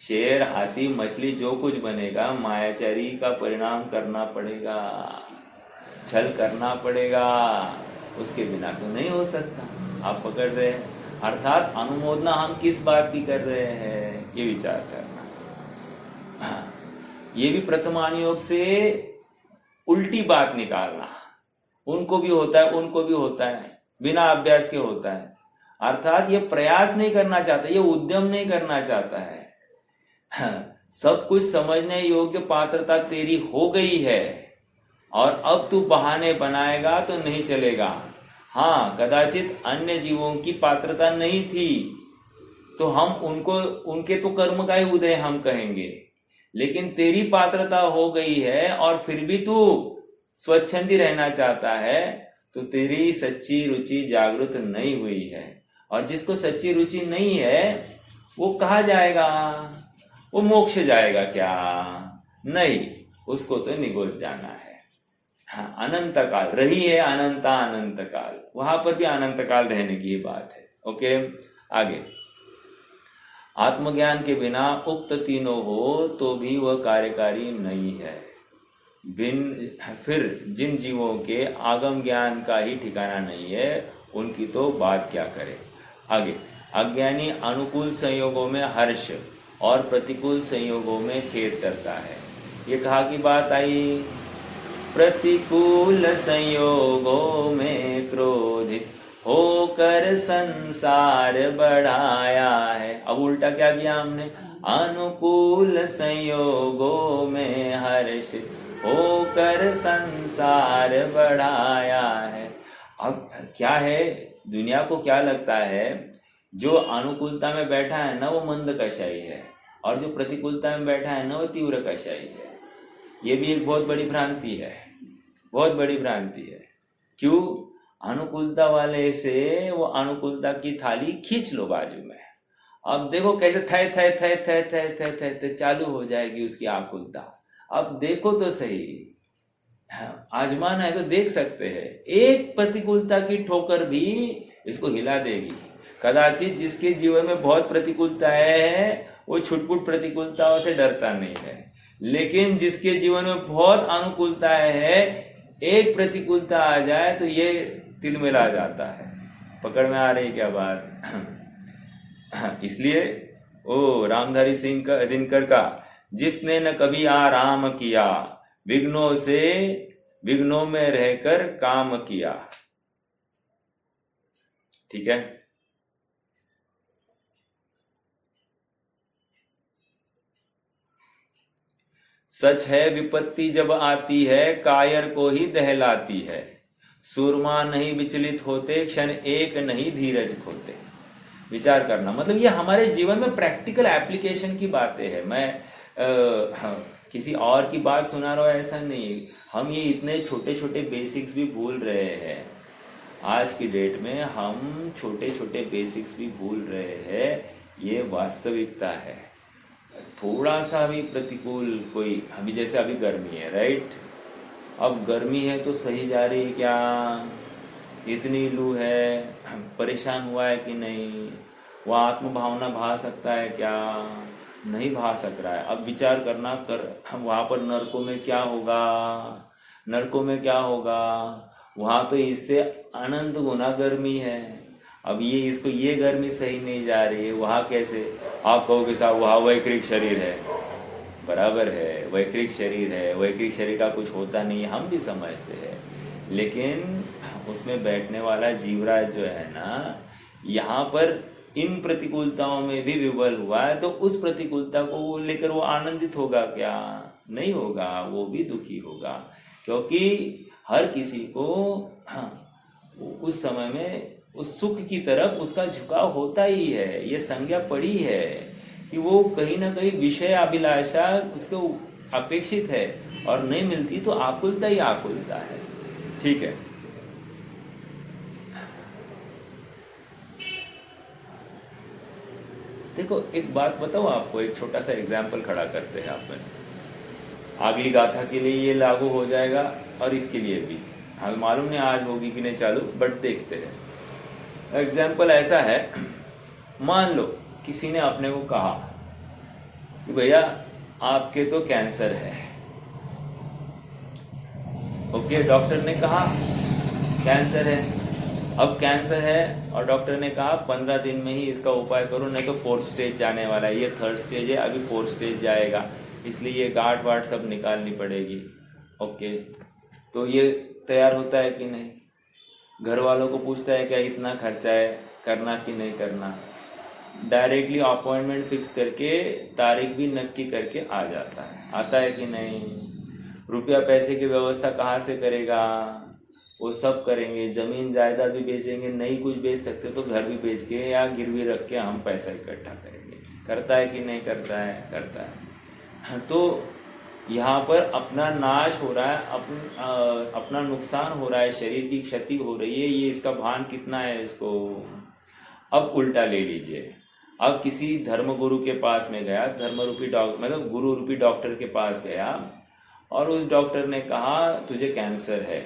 Speaker 1: शेर, हाथी, मछली जो कुछ बनेगा मायाचारी का परिणाम करना पड़ेगा, छल करना पड़ेगा, उसके बिना तो नहीं हो सकता। आप पकड़ रहे हैं? अर्थात अनुमोदना हम किस बात की कर रहे हैं, ये विचार करना। ये भी प्रथमान योग से उल्टी बात निकालना, उनको भी होता है, उनको भी होता है, बिना अभ्यास के होता है। अर्थात ये प्रयास नहीं करना चाहता, ये उद्यम नहीं करना चाहता है। सब कुछ समझने योग्य पात्रता तेरी हो गई है और अब तू बहाने बनाएगा तो नहीं चलेगा। हाँ, कदाचित अन्य जीवों की पात्रता नहीं थी तो हम उनके तो कर्म का ही उदय हम कहेंगे, लेकिन तेरी पात्रता हो गई है और फिर भी तू स्वच्छंदी रहना चाहता है, तो तेरी सच्ची रुचि जागृत नहीं हुई है। और जिसको सच्ची रुचि नहीं है वो कहाँ जाएगा? वो मोक्ष जाएगा क्या? नहीं, उसको तो निगोज जाना है। हाँ, अनंत काल रही है, अनंत काल, वहां पर भी अनंत काल रहने की बात है। ओके, आगे। आत्मज्ञान के बिना उक्त तीनों हो तो भी वह कार्यकारी नहीं है। फिर जिन जीवों के आगम ज्ञान का ही ठिकाना नहीं है, उनकी तो बात क्या करें। आगे, अज्ञानी अनुकूल संयोगों में हर्ष और प्रतिकूल संयोगों में खेद करता है। ये कहा की बात आई, प्रतिकूल संयोगों में क्रोधित होकर संसार बढ़ाया है। अब उल्टा क्या किया हमने? अनुकूल संयोगों में हर्षित होकर संसार बढ़ाया है। अब क्या है, दुनिया को क्या लगता है, जो अनुकूलता में बैठा है ना वो मंद कषाई है, और जो प्रतिकूलता में बैठा है ना वो तीव्र कषाई है। ये भी एक बहुत बड़ी भ्रांति है, बहुत बड़ी भ्रांति है। क्यों? अनुकूलता वाले से वो अनुकूलता की थाली खींच लो बाजू में, अब देखो कैसे थे थे थे थे थे थे थे थे चालू हो जाएगी उसकी आकुलता। अब देखो तो सही, आजमाना है तो देख सकते हैं, एक प्रतिकूलता की ठोकर भी इसको हिला देगी। कदाचित जिसके जीवन में बहुत प्रतिकूलता है वो छुटपुट प्रतिकूलताओं से डरता नहीं है, लेकिन जिसके जीवन में बहुत अनुकूलता है, एक प्रतिकूलता आ जाए तो ये तिलमिला जाता है। पकड़ में आ रही क्या बात? इसलिए ओ रामधारी सिंह का दिनकर का, जिसने न कभी आराम किया, विघ्नों में रहकर काम किया। ठीक है, सच है विपत्ति जब आती है, कायर को ही दहलाती है। सूरमा नहीं विचलित होते, क्षण एक नहीं धीरज खोते। विचार करना मतलब ये हमारे जीवन में प्रैक्टिकल एप्लीकेशन की बातें हैं। मैं किसी और की बात सुना रहा हूं ऐसा नहीं। हम ये इतने छोटे छोटे बेसिक्स भी भूल रहे हैं। आज की डेट में हम छोटे छोटे बेसिक्स भी भूल रहे हैं। ये वास्तविकता है। थोड़ा सा भी प्रतिकूल कोई, अभी जैसे अभी गर्मी है, राइट? अब गर्मी है तो सही जा रही है क्या? इतनी लू है, परेशान हुआ है कि नहीं? वह आत्मभावना भा सकता है क्या? नहीं भा सक रहा है। अब विचार करना कर, वहां पर नरकों में क्या होगा? नरकों में क्या होगा? वहां तो इससे अनंत गुना गर्मी है। अब ये गर्मी सही नहीं जा रही है, वहां कैसे? आप कहोगे साहब वहां वैकृत शरीर है। बराबर है, वैकृत शरीर है, वैकृत शरीर का कुछ होता नहीं, हम भी समझते हैं। लेकिन उसमें बैठने वाला जीवराज जो है ना, यहाँ पर इन प्रतिकूलताओं में भी विवल हुआ है, तो उस प्रतिकूलता को वो लेकर वो आनंदित होगा क्या? नहीं होगा, वो भी दुखी होगा। क्योंकि हर किसी को उस समय में उस सुख की तरफ उसका झुकाव होता ही है। ये संज्ञा पड़ी है कि वो कहीं ना कहीं विषय अभिलाषा उसको अपेक्षित है, और नहीं मिलती तो आकुलता ही आकुलता है। ठीक है, देखो एक बात बताओ आपको, एक छोटा सा एग्जाम्पल खड़ा करते हैं आप में। अगली गाथा के लिए ये लागू हो जाएगा और इसके लिए भी। हमें मालूम नहीं आज होगी कि नहीं चालू, बट देखते हैं। एग्जाम्पल ऐसा है, मान लो किसी ने अपने को कहा कि भैया आपके तो कैंसर है। ओके, डॉक्टर ने कहा कैंसर है। अब कैंसर है और डॉक्टर ने कहा 15 दिन में ही इसका उपाय करो, नहीं तो 4th स्टेज जाने वाला है। ये 3rd स्टेज है, अभी 4th स्टेज जाएगा, इसलिए ये गांठ वाट सब निकालनी पड़ेगी। ओके, तो ये तैयार होता है कि नहीं? घर वालों को पूछता है क्या इतना खर्चा है, करना कि नहीं करना? डायरेक्टली अपॉइंटमेंट फिक्स करके तारीख भी नक्की करके आ जाता है। आता है कि नहीं? रुपया पैसे की व्यवस्था कहाँ से करेगा? वो सब करेंगे। जमीन जायदाद भी बेचेंगे, नहीं कुछ बेच सकते तो घर भी बेच के या गिरवी रख के हम पैसा इकट्ठा करेंगे। करता है कि नहीं करता है? करता है। तो यहाँ पर अपना नाश हो रहा है, अपना नुकसान हो रहा है, शरीर की क्षति हो रही है। ये इसका भान कितना है इसको? अब उल्टा ले लीजिए, अब किसी धर्म गुरु के पास में गया, धर्म रूपी डॉक्टर मतलब गुरु रूपी डॉक्टर के पास गया, और उस डॉक्टर ने कहा तुझे कैंसर है,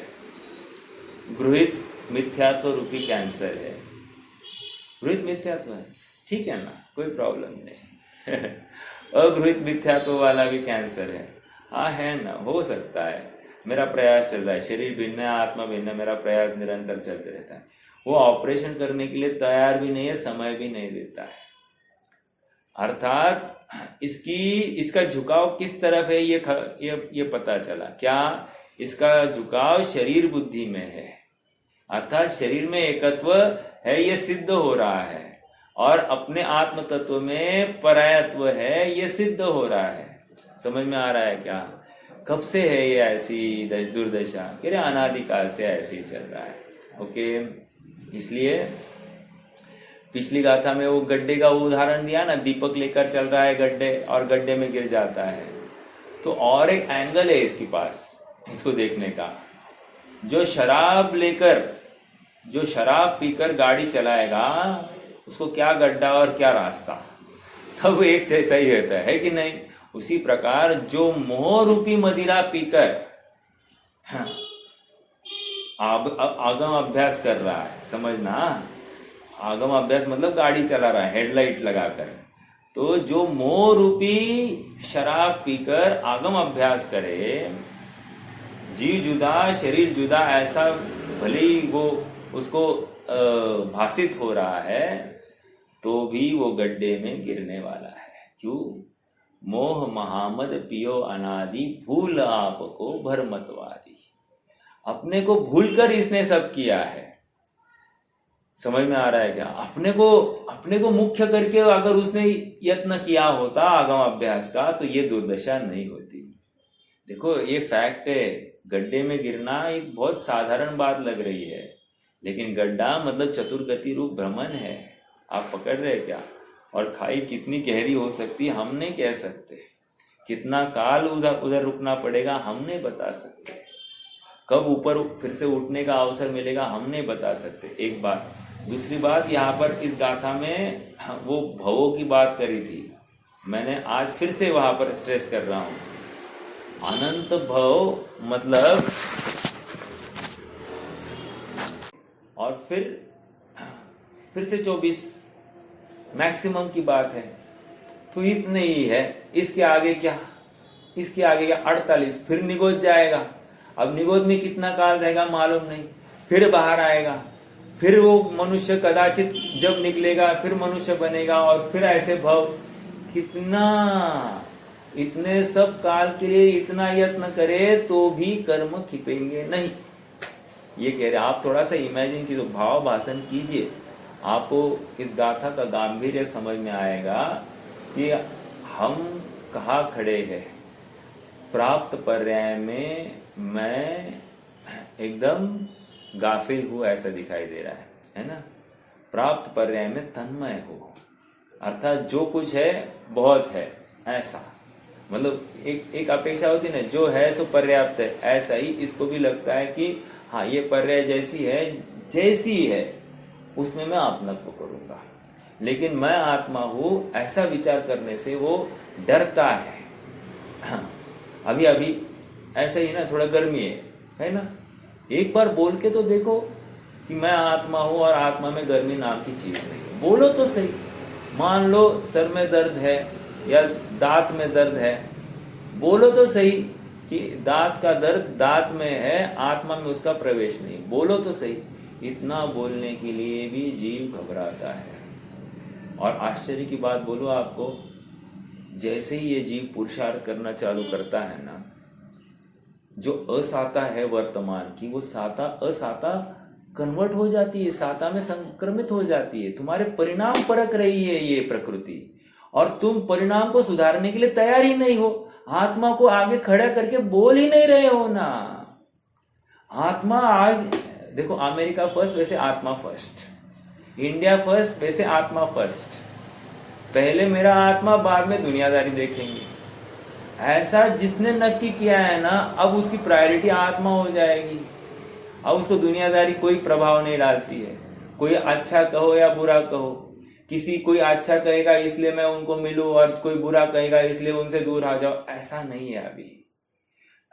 Speaker 1: गृहित मिथ्यात्व रूपी कैंसर है। गृहित मिथ्यात्व है, ठीक है ना, कोई प्रॉब्लम नहीं। अगृहित मिथ्यात्व वाला भी कैंसर है, हाँ है ना, हो सकता है। मेरा प्रयास चल रहा है, शरीर भिन्न है, आत्मा भिन्न है, मेरा प्रयास निरंतर चलते रहता है। वो ऑपरेशन करने के लिए तैयार भी नहीं है, समय भी नहीं देता है। अर्थात इसका झुकाव किस तरफ है ये पता चला। क्या इसका झुकाव शरीर बुद्धि में है, अर्थात शरीर में एकत्व है ये सिद्ध हो रहा है, और अपने आत्म तत्व में परायत्व है ये सिद्ध हो रहा है। समझ में आ रहा है क्या? कब से है ये ऐसी दुर्दशा? कह रहे अनादिकाल से ऐसे ही चल रहा है। ओके, इसलिए पिछली गाथा में वो गड्ढे का उदाहरण दिया ना, दीपक लेकर चल रहा है गड्ढे और गड्ढे में गिर जाता है। तो और एक एंगल है इसके पास, इसको देखने का। जो शराब पीकर गाड़ी चलाएगा उसको क्या गड्ढा और क्या रास्ता, सब एक जैसा ही रहता है कि नहीं? उसी प्रकार जो मोह रूपी मदिरा पीकर आगम अभ्यास कर रहा है, समझना, आगम अभ्यास मतलब गाड़ी चला रहा है हेडलाइट लगाकर, तो जो मोह रूपी शराब पीकर आगम अभ्यास करे, जीव जुदा शरीर जुदा ऐसा भले ही वो उसको भाषित हो रहा है, तो भी वो गड्ढे में गिरने वाला है। क्यों? मोह महामद पियो अनादि, भूल आपको भरमतवादी। अपने को भूलकर इसने सब किया है। समझ में आ रहा है क्या? अपने को मुख्य करके अगर उसने यत्न किया होता आगम अभ्यास का, तो ये दुर्दशा नहीं होती। देखो, ये फैक्ट है। गड्ढे में गिरना एक बहुत साधारण बात लग रही है, लेकिन गड्ढा मतलब चतुर्गति रूप भ्रमण है। आप पकड़ रहे क्या? और खाई कितनी गहरी हो सकती है हम नहीं कह सकते। कितना काल उधर रुकना पड़ेगा हम नहीं बता सकते। कब ऊपर फिर से उठने का अवसर मिलेगा हम नहीं बता सकते। एक बात। दूसरी बात, यहाँ पर इस गाथा में वो भवों की बात करी थी, मैंने आज फिर से वहां पर स्ट्रेस कर रहा हूं। अनंत भव मतलब, और फिर से 24 मैक्सिमम की बात है, तो इतने ही है। इसके आगे क्या? 48, फिर निगोद जाएगा। अब निगोद में कितना काल रहेगा मालूम नहीं, फिर बाहर आएगा, फिर वो मनुष्य कदाचित जब निकलेगा फिर मनुष्य बनेगा, और फिर ऐसे भव। कितना, इतने सब काल के लिए इतना यत्न करे तो भी कर्म खिपेंगे नहीं, ये कह रहे। आप थोड़ा सा इमेजिन कीजिए, भाव भाषण कीजिए, आपको इस गाथा का गांभीर्य समझ में आएगा कि हम कहाँ खड़े हैं। प्राप्त पर्याय में मैं एकदम गाफिल हूं ऐसा दिखाई दे रहा है ना। प्राप्त पर्याय में तन्मय हो, अर्थात जो कुछ है बहुत है ऐसा। मतलब एक अपेक्षा होती है ना, जो है सो पर्याप्त है, ऐसा ही इसको भी लगता है कि हाँ ये पर्याय जैसी है उसमें मैं अपनत्व करूंगा। लेकिन मैं आत्मा हूं ऐसा विचार करने से वो डरता है। हाँ, अभी ऐसा ही ना, थोड़ा गर्मी है ना। एक बार बोल के तो देखो कि मैं आत्मा हूं और आत्मा में गर्मी नाम की चीज नहीं है। बोलो तो सही। मान लो सर में दर्द है या दांत में दर्द है, बोलो तो सही कि दांत का दर्द दांत में है, आत्मा में उसका प्रवेश नहीं। बोलो तो सही। इतना बोलने के लिए भी जीव घबराता है। और आश्चर्य की बात बोलो आपको, जैसे ही ये जीव पुरुषार्थ करना चालू करता है ना, जो असाता है वर्तमान की, वो साता असाता कन्वर्ट हो जाती है, साता में संक्रमित हो जाती है। तुम्हारे परिणाम परख रही है ये प्रकृति, और तुम परिणाम को सुधारने के लिए तैयार ही नहीं हो। आत्मा को आगे खड़ा करके बोल ही नहीं रहे हो ना। आत्मा आगे देखो, अमेरिका फर्स्ट वैसे आत्मा फर्स्ट, इंडिया फर्स्ट वैसे आत्मा फर्स्ट। पहले मेरा आत्मा, बाद में दुनियादारी देखेंगे, ऐसा जिसने नक्की किया है ना, अब उसकी प्रायोरिटी आत्मा हो जाएगी। अब उसको दुनियादारी कोई प्रभाव नहीं डालती है। कोई अच्छा कहो या बुरा कहो, किसी कोई अच्छा कहेगा इसलिए मैं उनको मिलूं, और कोई बुरा कहेगा इसलिए उनसे दूर आ जाओ, ऐसा नहीं है अभी।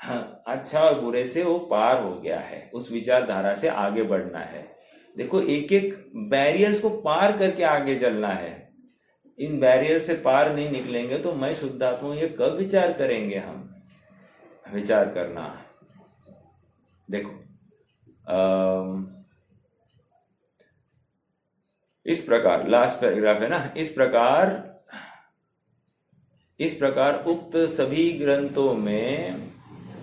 Speaker 1: हाँ, अच्छा और बुरे से वो पार हो गया है, उस विचारधारा से आगे बढ़ना है। देखो, एक एक बैरियर्स को पार करके आगे चलना है। इन बैरियर से पार नहीं निकलेंगे तो मैं शुद्धात्मा हूं ये कब विचार करेंगे हम? विचार करना। देखो, इस प्रकार लास्ट पैराग्राफ है ना, इस प्रकार उक्त सभी ग्रंथों में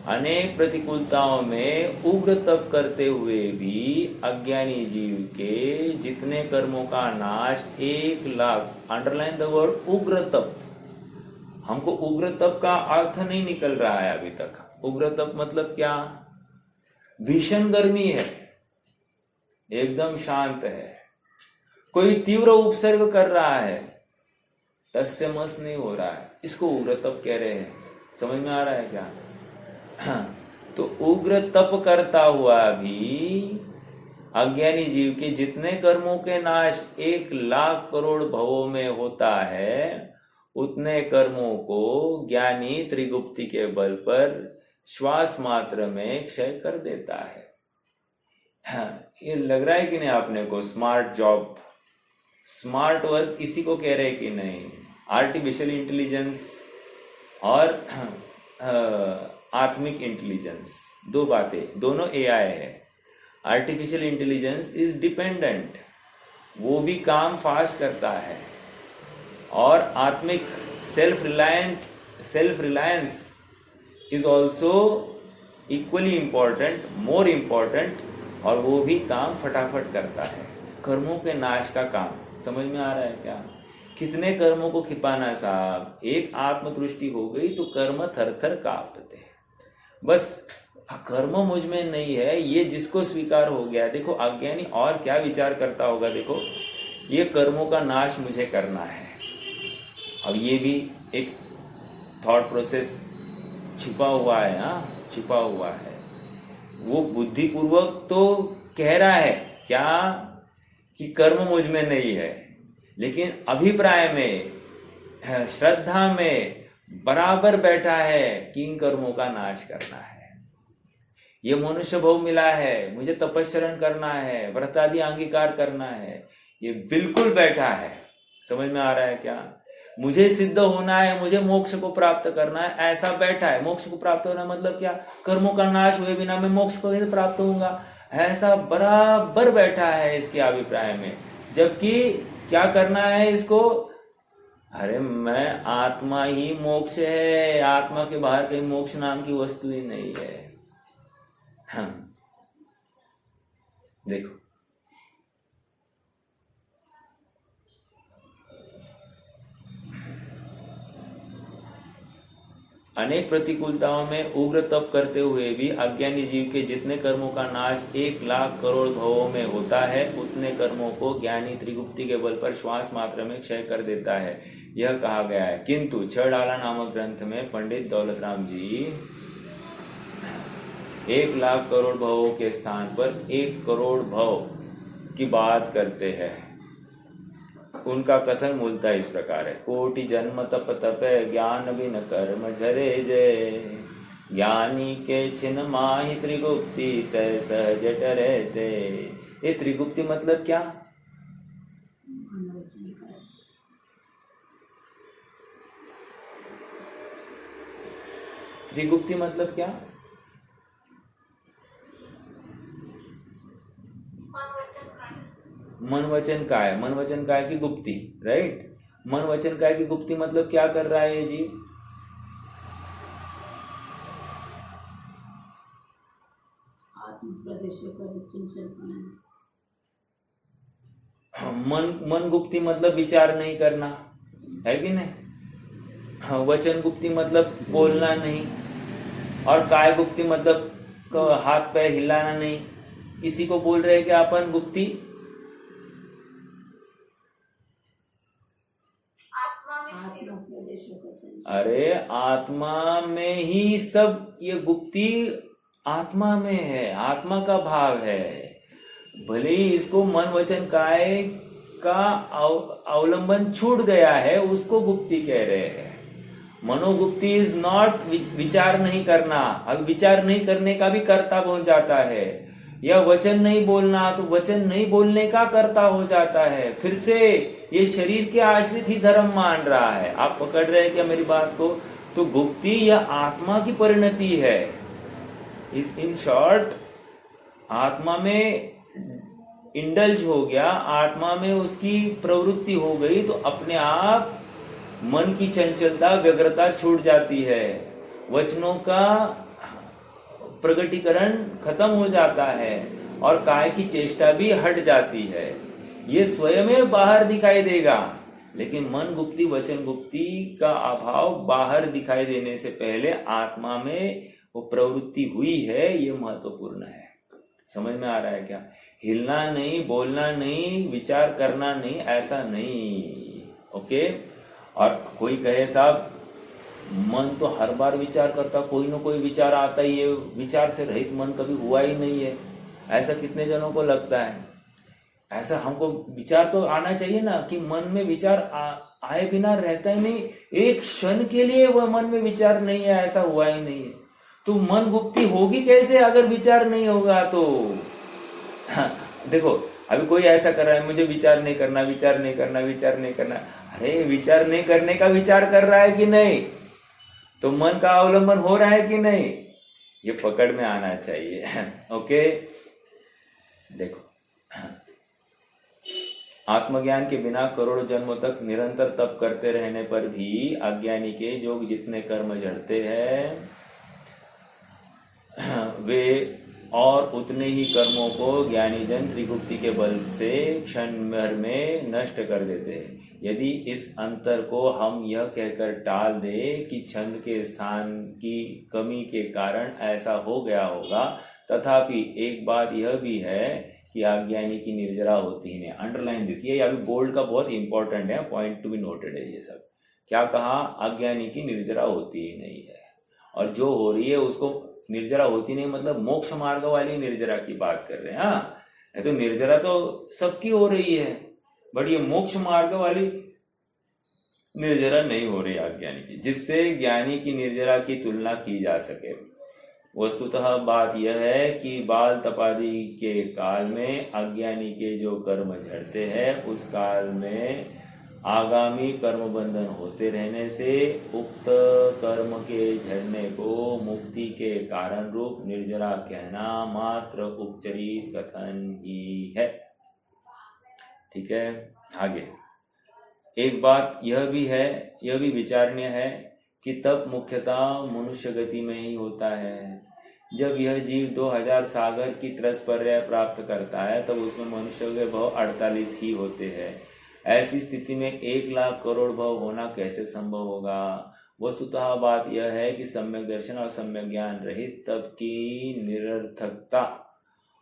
Speaker 1: अनेक प्रतिकूलताओं में उग्र तप करते हुए भी अज्ञानी जीव के जितने कर्मों का नाश 1,00,000, अंडरलाइन द वर्ड उग्र तप। हमको उग्र तप का अर्थ नहीं निकल रहा है अभी तक। उग्र तप मतलब क्या? भीषण गर्मी है, एकदम शांत है, कोई तीव्र उपसर्ग कर रहा है, टस से मस नहीं हो रहा है, इसको उग्र तप कह रहे हैं। समझ में आ रहा है क्या? तो उग्र तप करता हुआ भी अज्ञानी जीव के जितने कर्मों के नाश 1,00,000 करोड़ भवों में होता है, उतने कर्मों को ज्ञानी त्रिगुप्ति के बल पर श्वास मात्र में क्षय कर देता है। ये लग रहा है कि नहीं आपने को? स्मार्ट जॉब, स्मार्ट वर्क इसी को कह रहे कि नहीं? आर्टिफिशियल इंटेलिजेंस और आत्मिक इंटेलिजेंस, दो बातें, दोनों एआई है। आर्टिफिशियल इंटेलिजेंस इज डिपेंडेंट, वो भी काम फास्ट करता है, और आत्मिक self reliance is also equally important, more important, और वो भी काम फटाफट करता है। कर्मों के नाश का काम समझ में आ रहा है क्या? कितने कर्मों को खिपाना साहब, एक आत्मदृष्टि हो गई तो कर्म थर थर कांपते हैं। बस कर्म मुझ में नहीं है, ये जिसको स्वीकार हो गया, देखो अज्ञानी और क्या विचार करता होगा, देखो ये कर्मों का नाश मुझे करना है। अब ये भी एक थॉट प्रोसेस छिपा हुआ है, छिपा हुआ है। वो बुद्धिपूर्वक तो कह रहा है क्या कि कर्म मुझ में नहीं है, लेकिन अभिप्राय में, श्रद्धा में बराबर बैठा है कि इन कर्मों का नाश करना है। ये मनुष्य भव मिला है, मुझे तपस्चरण करना है, व्रतादि अंगीकार करना है, ये बिल्कुल बैठा है। समझ में आ रहा है क्या? मुझे सिद्ध होना है, मुझे मोक्ष को प्राप्त करना है, ऐसा बैठा है। मोक्ष को प्राप्त होना मतलब क्या? कर्मों का नाश हुए बिना मैं मोक्ष को कैसे प्राप्त होऊंगा, ऐसा बराबर बैठा है इसके अभिप्राय में। जबकि क्या करना है इसको? अरे मैं आत्मा ही मोक्ष है, आत्मा के बाहर कहीं मोक्ष नाम की वस्तु ही नहीं है। हाँ देखो, अनेक प्रतिकूलताओं में उग्र तप करते हुए भी अज्ञानी जीव के जितने कर्मों का नाश 1,00,000 करोड़ भवों में होता है, उतने कर्मों को ज्ञानी त्रिगुप्ति के बल पर श्वास मात्र में क्षय कर देता है, यह कहा गया है। किंतु छह डाला नामक ग्रंथ में पंडित दौलत राम जी 1,00,000 करोड़ भवों के स्थान पर 1 करोड़ भव की बात करते हैं। उनका कथन मूलतः इस प्रकार है। कोटि जन्म तप तपे ज्ञान बिन कर्म झरे जय, ज्ञानी के छिन माहि त्रिगुप्ति तय सहज टरे। ये त्रिगुप्ति मतलब क्या? त्रिगुप्ति मतलब क्या? मन वचन काय, मन वचन काय की गुप्ती, राइट। मन वचन काय की गुप्ती मतलब क्या कर रहा है जी? मन गुप्ती मतलब विचार नहीं करना, है कि नहीं? वचन गुप्ती मतलब बोलना नहीं, और काय गुप्ती मतलब हाथ पैर हिलाना नहीं। किसी को बोल रहे हैं कि अपन गुप्ती अरे आत्मा में ही सब, ये गुप्ती आत्मा में है, आत्मा का भाव है। भले ही इसको मन वचन काय का अवलंबन छूट गया है, उसको गुप्ती कह रहे हैं। मनोगुप्ती इज नॉट विचार नहीं करना। अब विचार नहीं करने का भी कर्ता बन जाता है, या वचन नहीं बोलना तो वचन नहीं बोलने का कर्ता हो जाता है। फिर से ये शरीर के आश्रित ही धर्म मान रहा है। आप पकड़ रहे हैं क्या मेरी बात को? तो गुप्ती या आत्मा की परिणति है। इस इन शॉर्ट आत्मा में इंडल्ज हो गया, आत्मा में उसकी प्रवृत्ति हो गई, तो अपने आप मन की चंचलता व्यग्रता छूट जाती है, वचनों का प्रगटीकरण खत्म हो जाता है, और काय की चेष्टा भी हट जाती है। ये स्वयं बाहर दिखाई देगा, लेकिन मन गुप्ती वचन गुप्ती का अभाव बाहर दिखाई देने से पहले आत्मा में वो प्रवृत्ति हुई है, ये महत्वपूर्ण है। समझ में आ रहा है क्या? हिलना नहीं, बोलना नहीं, विचार करना नहीं, ऐसा नहीं। ओके। और कोई कहे साहब मन तो हर बार विचार करता, कोई ना कोई विचार आता ही है, विचार से रहित मन कभी हुआ ही नहीं है, ऐसा कितने जनों को लगता है? ऐसा हमको विचार तो आना चाहिए ना, कि मन में विचार आए बिना रहता ही नहीं, एक क्षण के लिए वह मन में विचार नहीं है, ऐसा हुआ ही नहीं है। तो मन गुप्ती होगी कैसे अगर विचार नहीं होगा? तो देखो अभी कोई ऐसा कर रहा है मुझे विचार नहीं करना, विचार नहीं करना, विचार नहीं करना। अरे विचार नहीं करने का विचार कर रहा है कि नहीं, तो मन का अवलंबन हो रहा है कि नहीं, ये पकड़ में आना चाहिए। ओके, देखो आत्मज्ञान के बिना करोड़ों जन्मों तक निरंतर तप करते रहने पर भी अज्ञानी के जो जितने कर्म झड़ते हैं वे और उतने ही कर्मों को ज्ञानी जन त्रिगुप्ति के बल से क्षण भर में नष्ट कर देते हैं। यदि इस अंतर को हम यह कहकर टाल दें कि छंद के स्थान की कमी के कारण ऐसा हो गया होगा, तथापि एक बात यह भी है कि अज्ञानी की निर्जरा होती ही नहीं। अंडरलाइन दिस, ये अभी बोल्ड का बहुत इंपॉर्टेंट है, पॉइंट टू बी नोटेड है। ये सब क्या कहा, अज्ञानी की निर्जरा होती ही नहीं है, और जो हो रही है उसको निर्जरा होती नहीं मतलब मोक्ष मार्ग वाली निर्जरा की बात कर रहे हैं। हाँ, तो निर्जरा तो सबकी हो रही है, बट ये मोक्ष मार्ग वाली निर्जरा नहीं हो रही अज्ञानी की, जिससे ज्ञानी की निर्जरा की तुलना की जा सके। वस्तुतः बात यह है कि बाल तपादि के काल में अज्ञानी के जो कर्म झड़ते हैं उस काल में आगामी कर्म बंधन होते रहने से उक्त कर्म के झड़ने को मुक्ति के कारण रूप निर्जरा कहना मात्र उपचरित कथन ही है। ठीक है, आगे एक बात यह भी विचारणीय है कि तप मुख्यतः मनुष्य गति में ही होता है। जब यह जीव 2000 सागर की त्रस पर्याय प्राप्त करता है तब उसमें मनुष्य के भाव 48 ही होते हैं। ऐसी स्थिति में 1,00,000 करोड़ भाव होना कैसे संभव होगा। वस्तुतः बात यह है कि सम्यक दर्शन और सम्यक ज्ञान रहित तप की निरर्थकता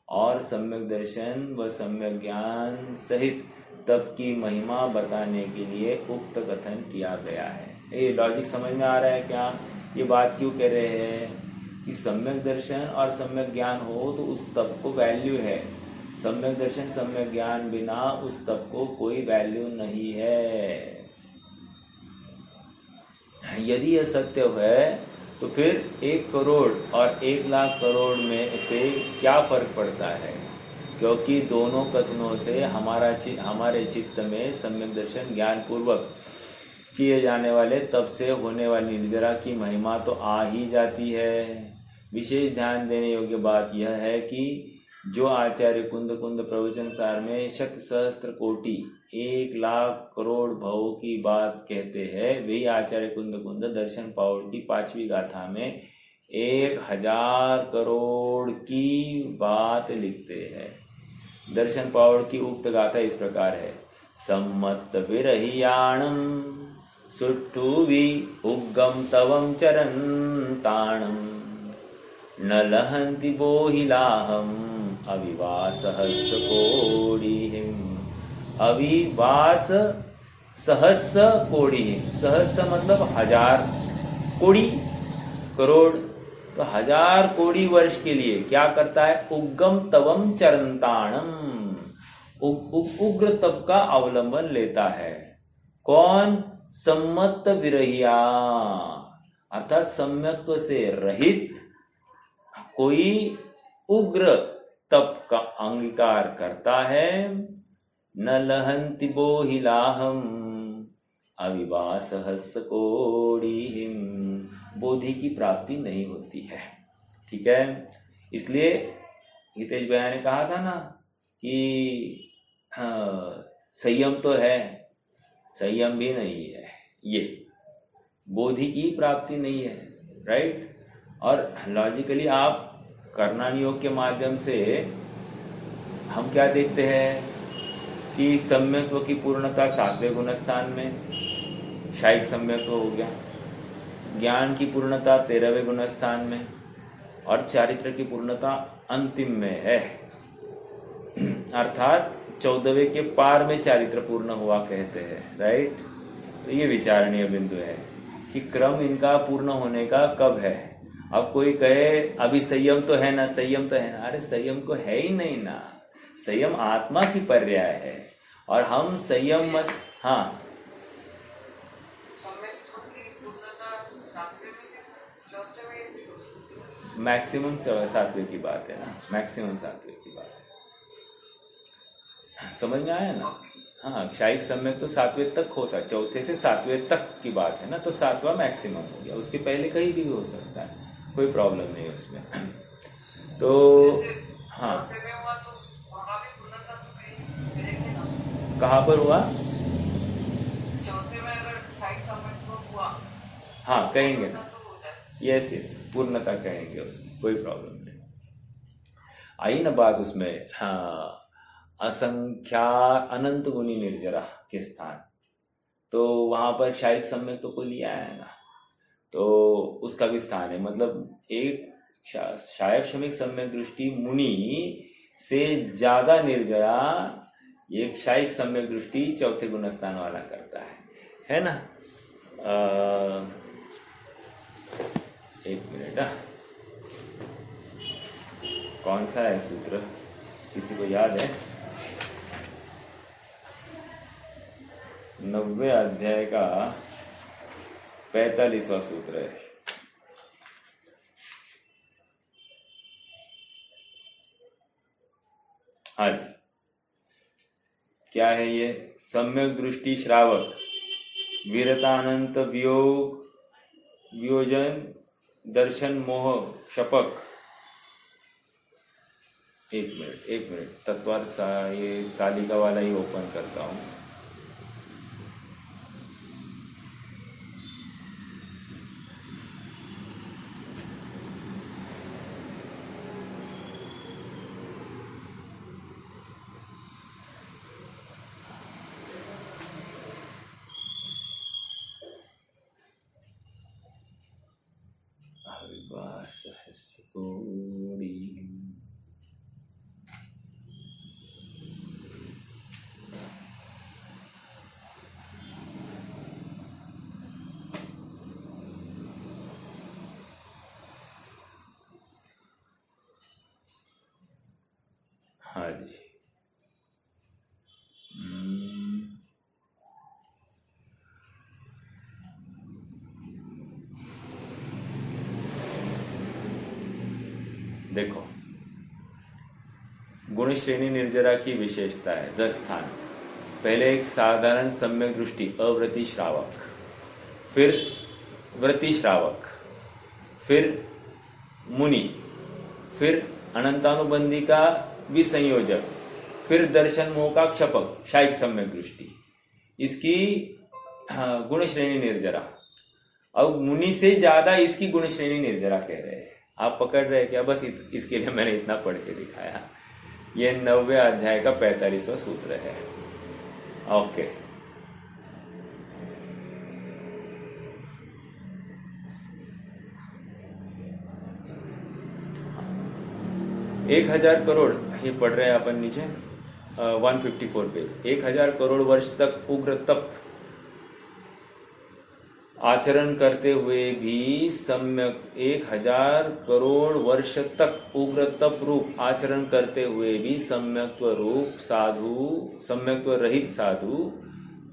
Speaker 1: और सम्यक दर्शन व सम्यक ज्ञान सहित तप की महिमा बताने के लिए उक्त कथन किया गया है। ये लॉजिक समझ में आ रहा है क्या? ये बात क्यों कह रहे हैं कि सम्यक दर्शन और सम्यक ज्ञान हो तो उस तप को वैल्यू है। सम्यक दर्शन सम्यक ज्ञान बिना उस तप को कोई वैल्यू नहीं है। यदि यह सत्य है तो फिर 1 करोड़ और 1,00,000 करोड़ में से क्या फर्क पड़ता है, क्योंकि दोनों कथनों से हमारे चित्त में सम्यक दर्शन ज्ञान पूर्वक किए जाने वाले तप से होने वाली निर्जरा की महिमा तो आ ही जाती है। विशेष ध्यान देने योग्य बात यह है कि जो आचार्य कुंद प्रवचन सार में शत सहस्त्र कोटि 1,00,000 करोड़ भवों की बात कहते हैं, वही आचार्य कुंद दर्शन पाउल की 5वीं गाथा में 1,000 करोड़ की बात लिखते हैं। दर्शन पाउल की उक्त गाथा इस प्रकार है। सम्मत विरहियाणम सुट्टुवि उग्गम तवम चरन्ताणम न लहन्ति बोहिलाहम अविवास सहस्र कोडिहिम। अविवास सहस्र कोडिहिम, सहस्र मतलब 1000, कोटि करोड़, तो 1000 कोटि वर्ष के लिए क्या करता है, उग्गम तवम चरन्ताणम, उग्र तप का अवलंबन लेता है। कौन? सम्मत विरहिया, अर्थात सम्यक्त्व से रहित कोई उग्र तप का अंगीकार करता है। न लहन्ति बोहिलाहम अविवास सहस्र कोडिहिम, बोधि की प्राप्ति नहीं होती है। ठीक है, इसलिए हितेश भैया ने कहा था ना कि संयम तो है, संयम भी नहीं है, ये बोधि की प्राप्ति नहीं है, राइट। और लॉजिकली आप कर्णन योग के माध्यम से हम क्या देखते हैं कि सम्यक्त्व की पूर्णता 7वें गुणस्थान में, शायिक सम्यक्त्व हो गया, ज्ञान की पूर्णता 13वें गुणस्थान में, और चारित्र की पूर्णता अंतिम में है, अर्थात 14वें के पार में चारित्र पूर्ण हुआ कहते हैं, राइट। तो ये विचारणीय बिंदु है कि क्रम इनका पूर्ण होने का कब है। अब कोई कहे अभी संयम तो है ना, संयम तो है ना, अरे संयम को है ही नहीं ना, संयम आत्मा की पर्याय है, और हम संयम मत, हाँ मैक्सिमम 7वें की बात है ना, मैक्सिमम 7वें की बात है। समझ में आया ना? हाँ, क्षायिक सम्यक तो 7वें तक हो सकता, चौथे से 7वें तक की बात है ना, तो 7वां मैक्सिमम हो गया, उसके पहले कहीं भी हो सकता है, कोई प्रॉब्लम नहीं उसमें। तो हाँ, कहाँ पर हुआ? हाँ कहेंगे ना, यस यस, पूर्णता कहेंगे उसमें, कोई प्रॉब्लम नहीं। आई ना बात उसमें, हाँ, असंख्या अनंत गुनी निर्जरा के स्थान, तो वहां पर क्षायिक सम्यक तो को लिया है ना, तो उसका भी स्थान है, मतलब एक शायद क्षमिक सम्यक दृष्टि मुनि से ज्यादा निर्जरा ये क्षायिक सम्यक दृष्टि चौथे गुण स्थान वाला करता है ना? एक मिनट, कौन सा है सूत्र, किसी को याद है? 90वें अध्याय का 45वां सूत्र है। हाँ जी, क्या है ये? सम्यक दृष्टि श्रावक वीरतानंत वियोग वियोजन दर्शन मोह क्षपक। एक मिनट तत्वार्थ सा ये तालिका वाला ही ओपन करता हूं। हाँ जी, देखो, गुण श्रेणी निर्जरा की विशेषता है 10 स्थान। पहले एक साधारण सम्यक दृष्टि अव्रति श्रावक, फिर व्रति श्रावक, फिर मुनि, फिर अनंतानुबंधी का विसंयोजक, फिर दर्शन मोह का क्षपक, क्षायिक सम्यक दृष्टि, इसकी गुण श्रेणी निर्जरा। अब मुनि से ज्यादा इसकी गुण श्रेणी निर्जरा कह रहे हैं। आप पकड़ रहे हैं क्या? बस इसके लिए मैंने इतना पढ़ के दिखाया। ये 90वें अध्याय का 45वां सूत्र है। ओके, एक 1000 करोड़, ये पढ़ रहे हैं अपन नीचे 154 पेज। 1000 करोड़ वर्ष तक उग्र तप आचरण करते हुए भी सम्यक 1000 करोड़ वर्ष तक उग्र तप रूप आचरण करते हुए भी सम्यक्त्व रूप साधु, सम्यक्त्व रहित साधु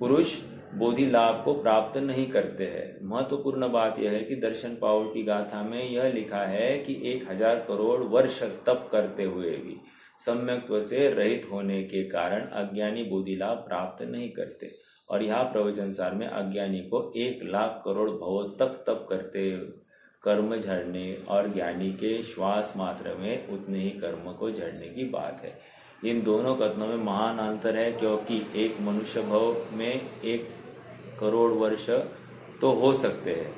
Speaker 1: पुरुष बोधि लाभ को प्राप्त नहीं करते हैं। महत्वपूर्ण बात यह है कि दर्शन पावल की गाथा में यह लिखा है कि 1000 करोड़ वर्ष तप करते हुए भी सम्यक्त्व से रहित होने के कारण अज्ञानी बोधि लाभ प्राप्त नहीं करते। और यहाँ प्रवचनसार में अज्ञानी को 1,00,000 करोड़ भव तक तप करते कर्म झड़ने और ज्ञानी के श्वास मात्र में उतने ही कर्म को झड़ने की बात है। इन दोनों कथनों में महान अंतर है, क्योंकि एक मनुष्य भव में 1 करोड़ वर्ष तो हो सकते हैं,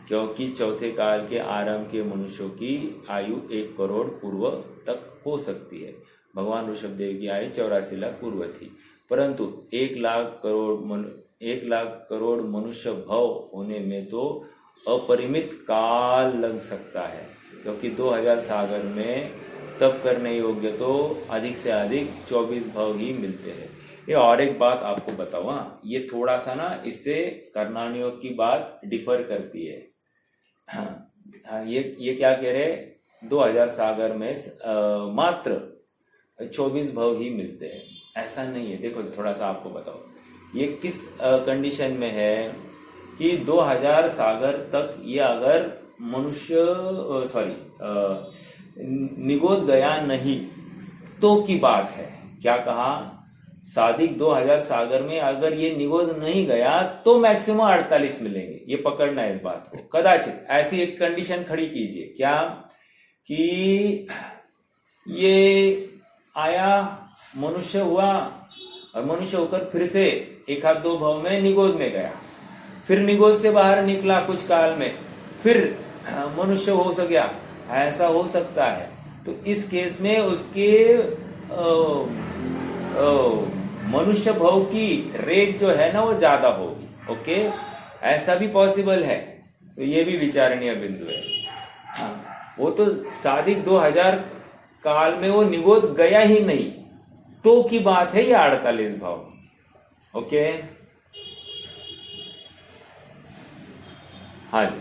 Speaker 1: क्योंकि चौथे काल के आरंभ के मनुष्यों की आयु 1 करोड़ पूर्व तक हो सकती है। भगवान ऋषभदेव की आयु 84 लाख पूर्व थी, परंतु 1,00,000 करोड़ मनुष्य भव होने में तो अपरिमित काल लग सकता है, क्योंकि 2000 सागर में तप करने योग्य तो अधिक से अधिक 24 भव ही मिलते हैं। ये और एक बात आपको बताऊँ, ये थोड़ा सा ना इससे कर्णानुयोग की बात डिफर करती है। हाँ, ये क्या कह रहे, 2000 सागर में मात्र 24 भव ही मिलते हैं, ऐसा नहीं है। देखो थोड़ा सा आपको बताओ, ये किस कंडीशन में है कि 2000 सागर तक ये अगर मनुष्य निगोद गया नहीं तो की बात है। क्या कहा? सादिक 2000 सागर में अगर ये निगोद नहीं गया तो मैक्सिमम 48 मिलेंगे। ये पकड़ना है इस बात को। कदाचित ऐसी एक कंडीशन खड़ी कीजिए, क्या कि ये आया, मनुष्य हुआ, और मनुष्य होकर फिर से एक आध दो भव में निगोद में गया, फिर निगोद से बाहर निकला कुछ काल में, फिर मनुष्य हो गया, ऐसा हो सकता है। तो इस केस में उसके मनुष्य भव की रेट जो है ना वो ज्यादा होगी। ओके, ऐसा भी पॉसिबल है, तो ये भी विचारणीय बिंदु है। वो तो सादिक 2000 काल में वो निगोद गया ही नहीं तो की बात है ये 48 भाव। ओके, हाँ जी।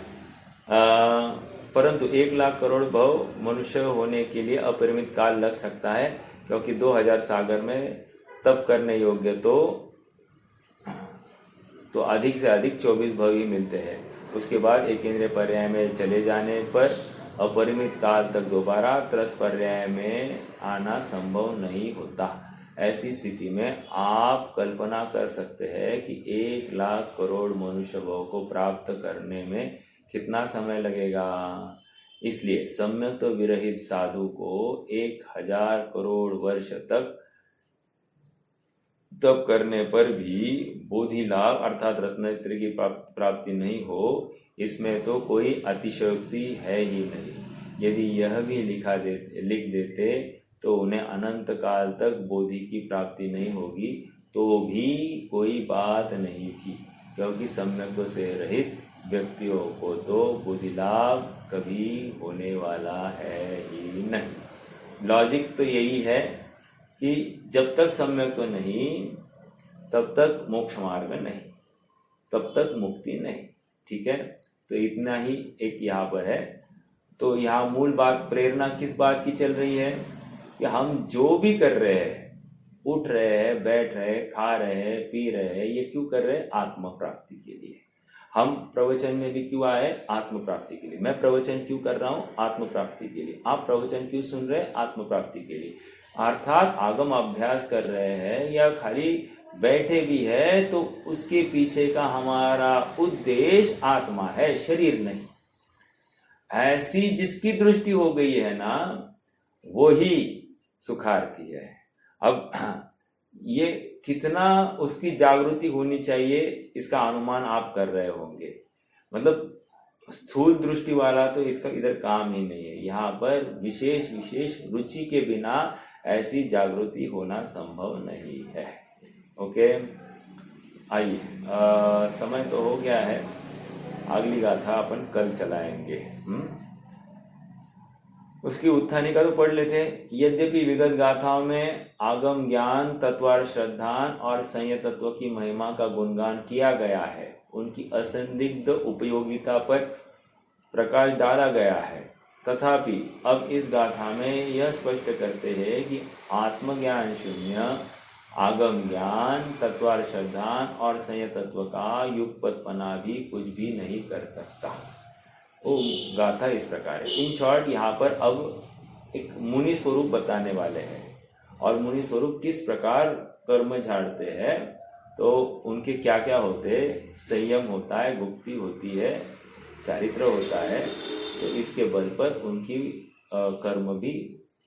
Speaker 1: परंतु 1 लाख करोड़ भव मनुष्य होने के लिए अपरिमित काल लग सकता है, क्योंकि 2000 सागर में तप करने योग्य तो अधिक से अधिक 24 भव ही मिलते हैं। उसके बाद एक इंद्रिय पर्याय में चले जाने पर अपरिमित काल तक दोबारा त्रस पर्याय में आना संभव नहीं होता। ऐसी स्थिति में आप कल्पना कर सकते हैं कि 1 लाख करोड़ मनुष्य भव को प्राप्त करने में कितना समय लगेगा। इसलिए सम्यक विरहित साधु को 1000 करोड़ वर्ष तक तप करने पर भी बोधि लाभ अर्थात रत्नत्र की प्राप्ति नहीं हो, इसमें तो कोई अतिशयोक्ति है ही नहीं। यदि यह भी लिख देते तो उन्हें अनंत काल तक बोधि की प्राप्ति नहीं होगी तो भी कोई बात नहीं थी, क्योंकि सम्यक से रहित व्यक्तियों को तो बोधि लाभ कभी होने वाला है ही नहीं। लॉजिक तो यही है कि जब तक सम्यक तो नहीं तब तक मोक्ष मार्ग नहीं, तब तक मुक्ति नहीं। ठीक है, तो इतना ही एक यहाँ पर है। तो यहाँ मूल बात, प्रेरणा किस बात की चल रही है कि हम जो भी कर रहे हैं, उठ रहे हैं, बैठ रहे हैं, खा रहे हैं, पी रहे हैं, ये क्यों कर रहे हैं? आत्म प्राप्ति के लिए। हम प्रवचन में भी क्यों आए? आत्म प्राप्ति के लिए। मैं प्रवचन क्यों कर रहा हूँ? आत्म प्राप्ति के लिए। आप प्रवचन क्यों सुन रहे हैं? आत्म प्राप्ति के लिए। अर्थात आगम अभ्यास कर रहे हैं या खाली बैठे भी है तो उसके पीछे का हमारा उद्देश्य आत्मा है, शरीर नहीं। ऐसी जिसकी दृष्टि हो गई है ना, वो ही सुखार्थी है। अब ये कितना उसकी जागृति होनी चाहिए इसका अनुमान आप कर रहे होंगे। मतलब स्थूल दृष्टि वाला तो इसका इधर काम ही नहीं है। यहाँ पर विशेष रुचि के बिना ऐसी जागृति होना संभव नहीं है। ओके, आइए, समय तो हो गया है, अगली गाथा अपन कल चलाएंगे। उसकी उत्थानी का तो पढ़ लेते हैं। यद्यपि विगत गाथाओं में आगम ज्ञान, तत्वार्थ श्रद्धान और संयत तत्व की महिमा का गुणगान किया गया है, उनकी असंदिग्ध उपयोगिता पर प्रकाश डाला गया है, तथापि अब इस गाथा में यह स्पष्ट करते हैं कि आत्मज्ञान शून्य आगम ज्ञान, तत्वार्थ श्रद्धान और संयत तत्व का युगपतपना भी कुछ भी नहीं कर सकता। वो गाथा इस प्रकार है। इन शॉर्ट यहाँ पर अब एक मुनि स्वरूप बताने वाले हैं, और मुनि स्वरूप किस प्रकार कर्म झाड़ते हैं, तो उनके क्या क्या होते हैं। संयम होता है, गुप्ति होती है, चारित्र होता है, तो इसके बल पर उनकी कर्म भी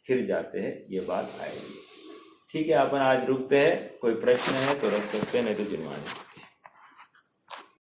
Speaker 1: फिर जाते हैं, ये बात आएगी। ठीक है, अपन आज रुकते हैं। कोई प्रश्न है तो रख सकते हैं, नहीं तो जुर्माना।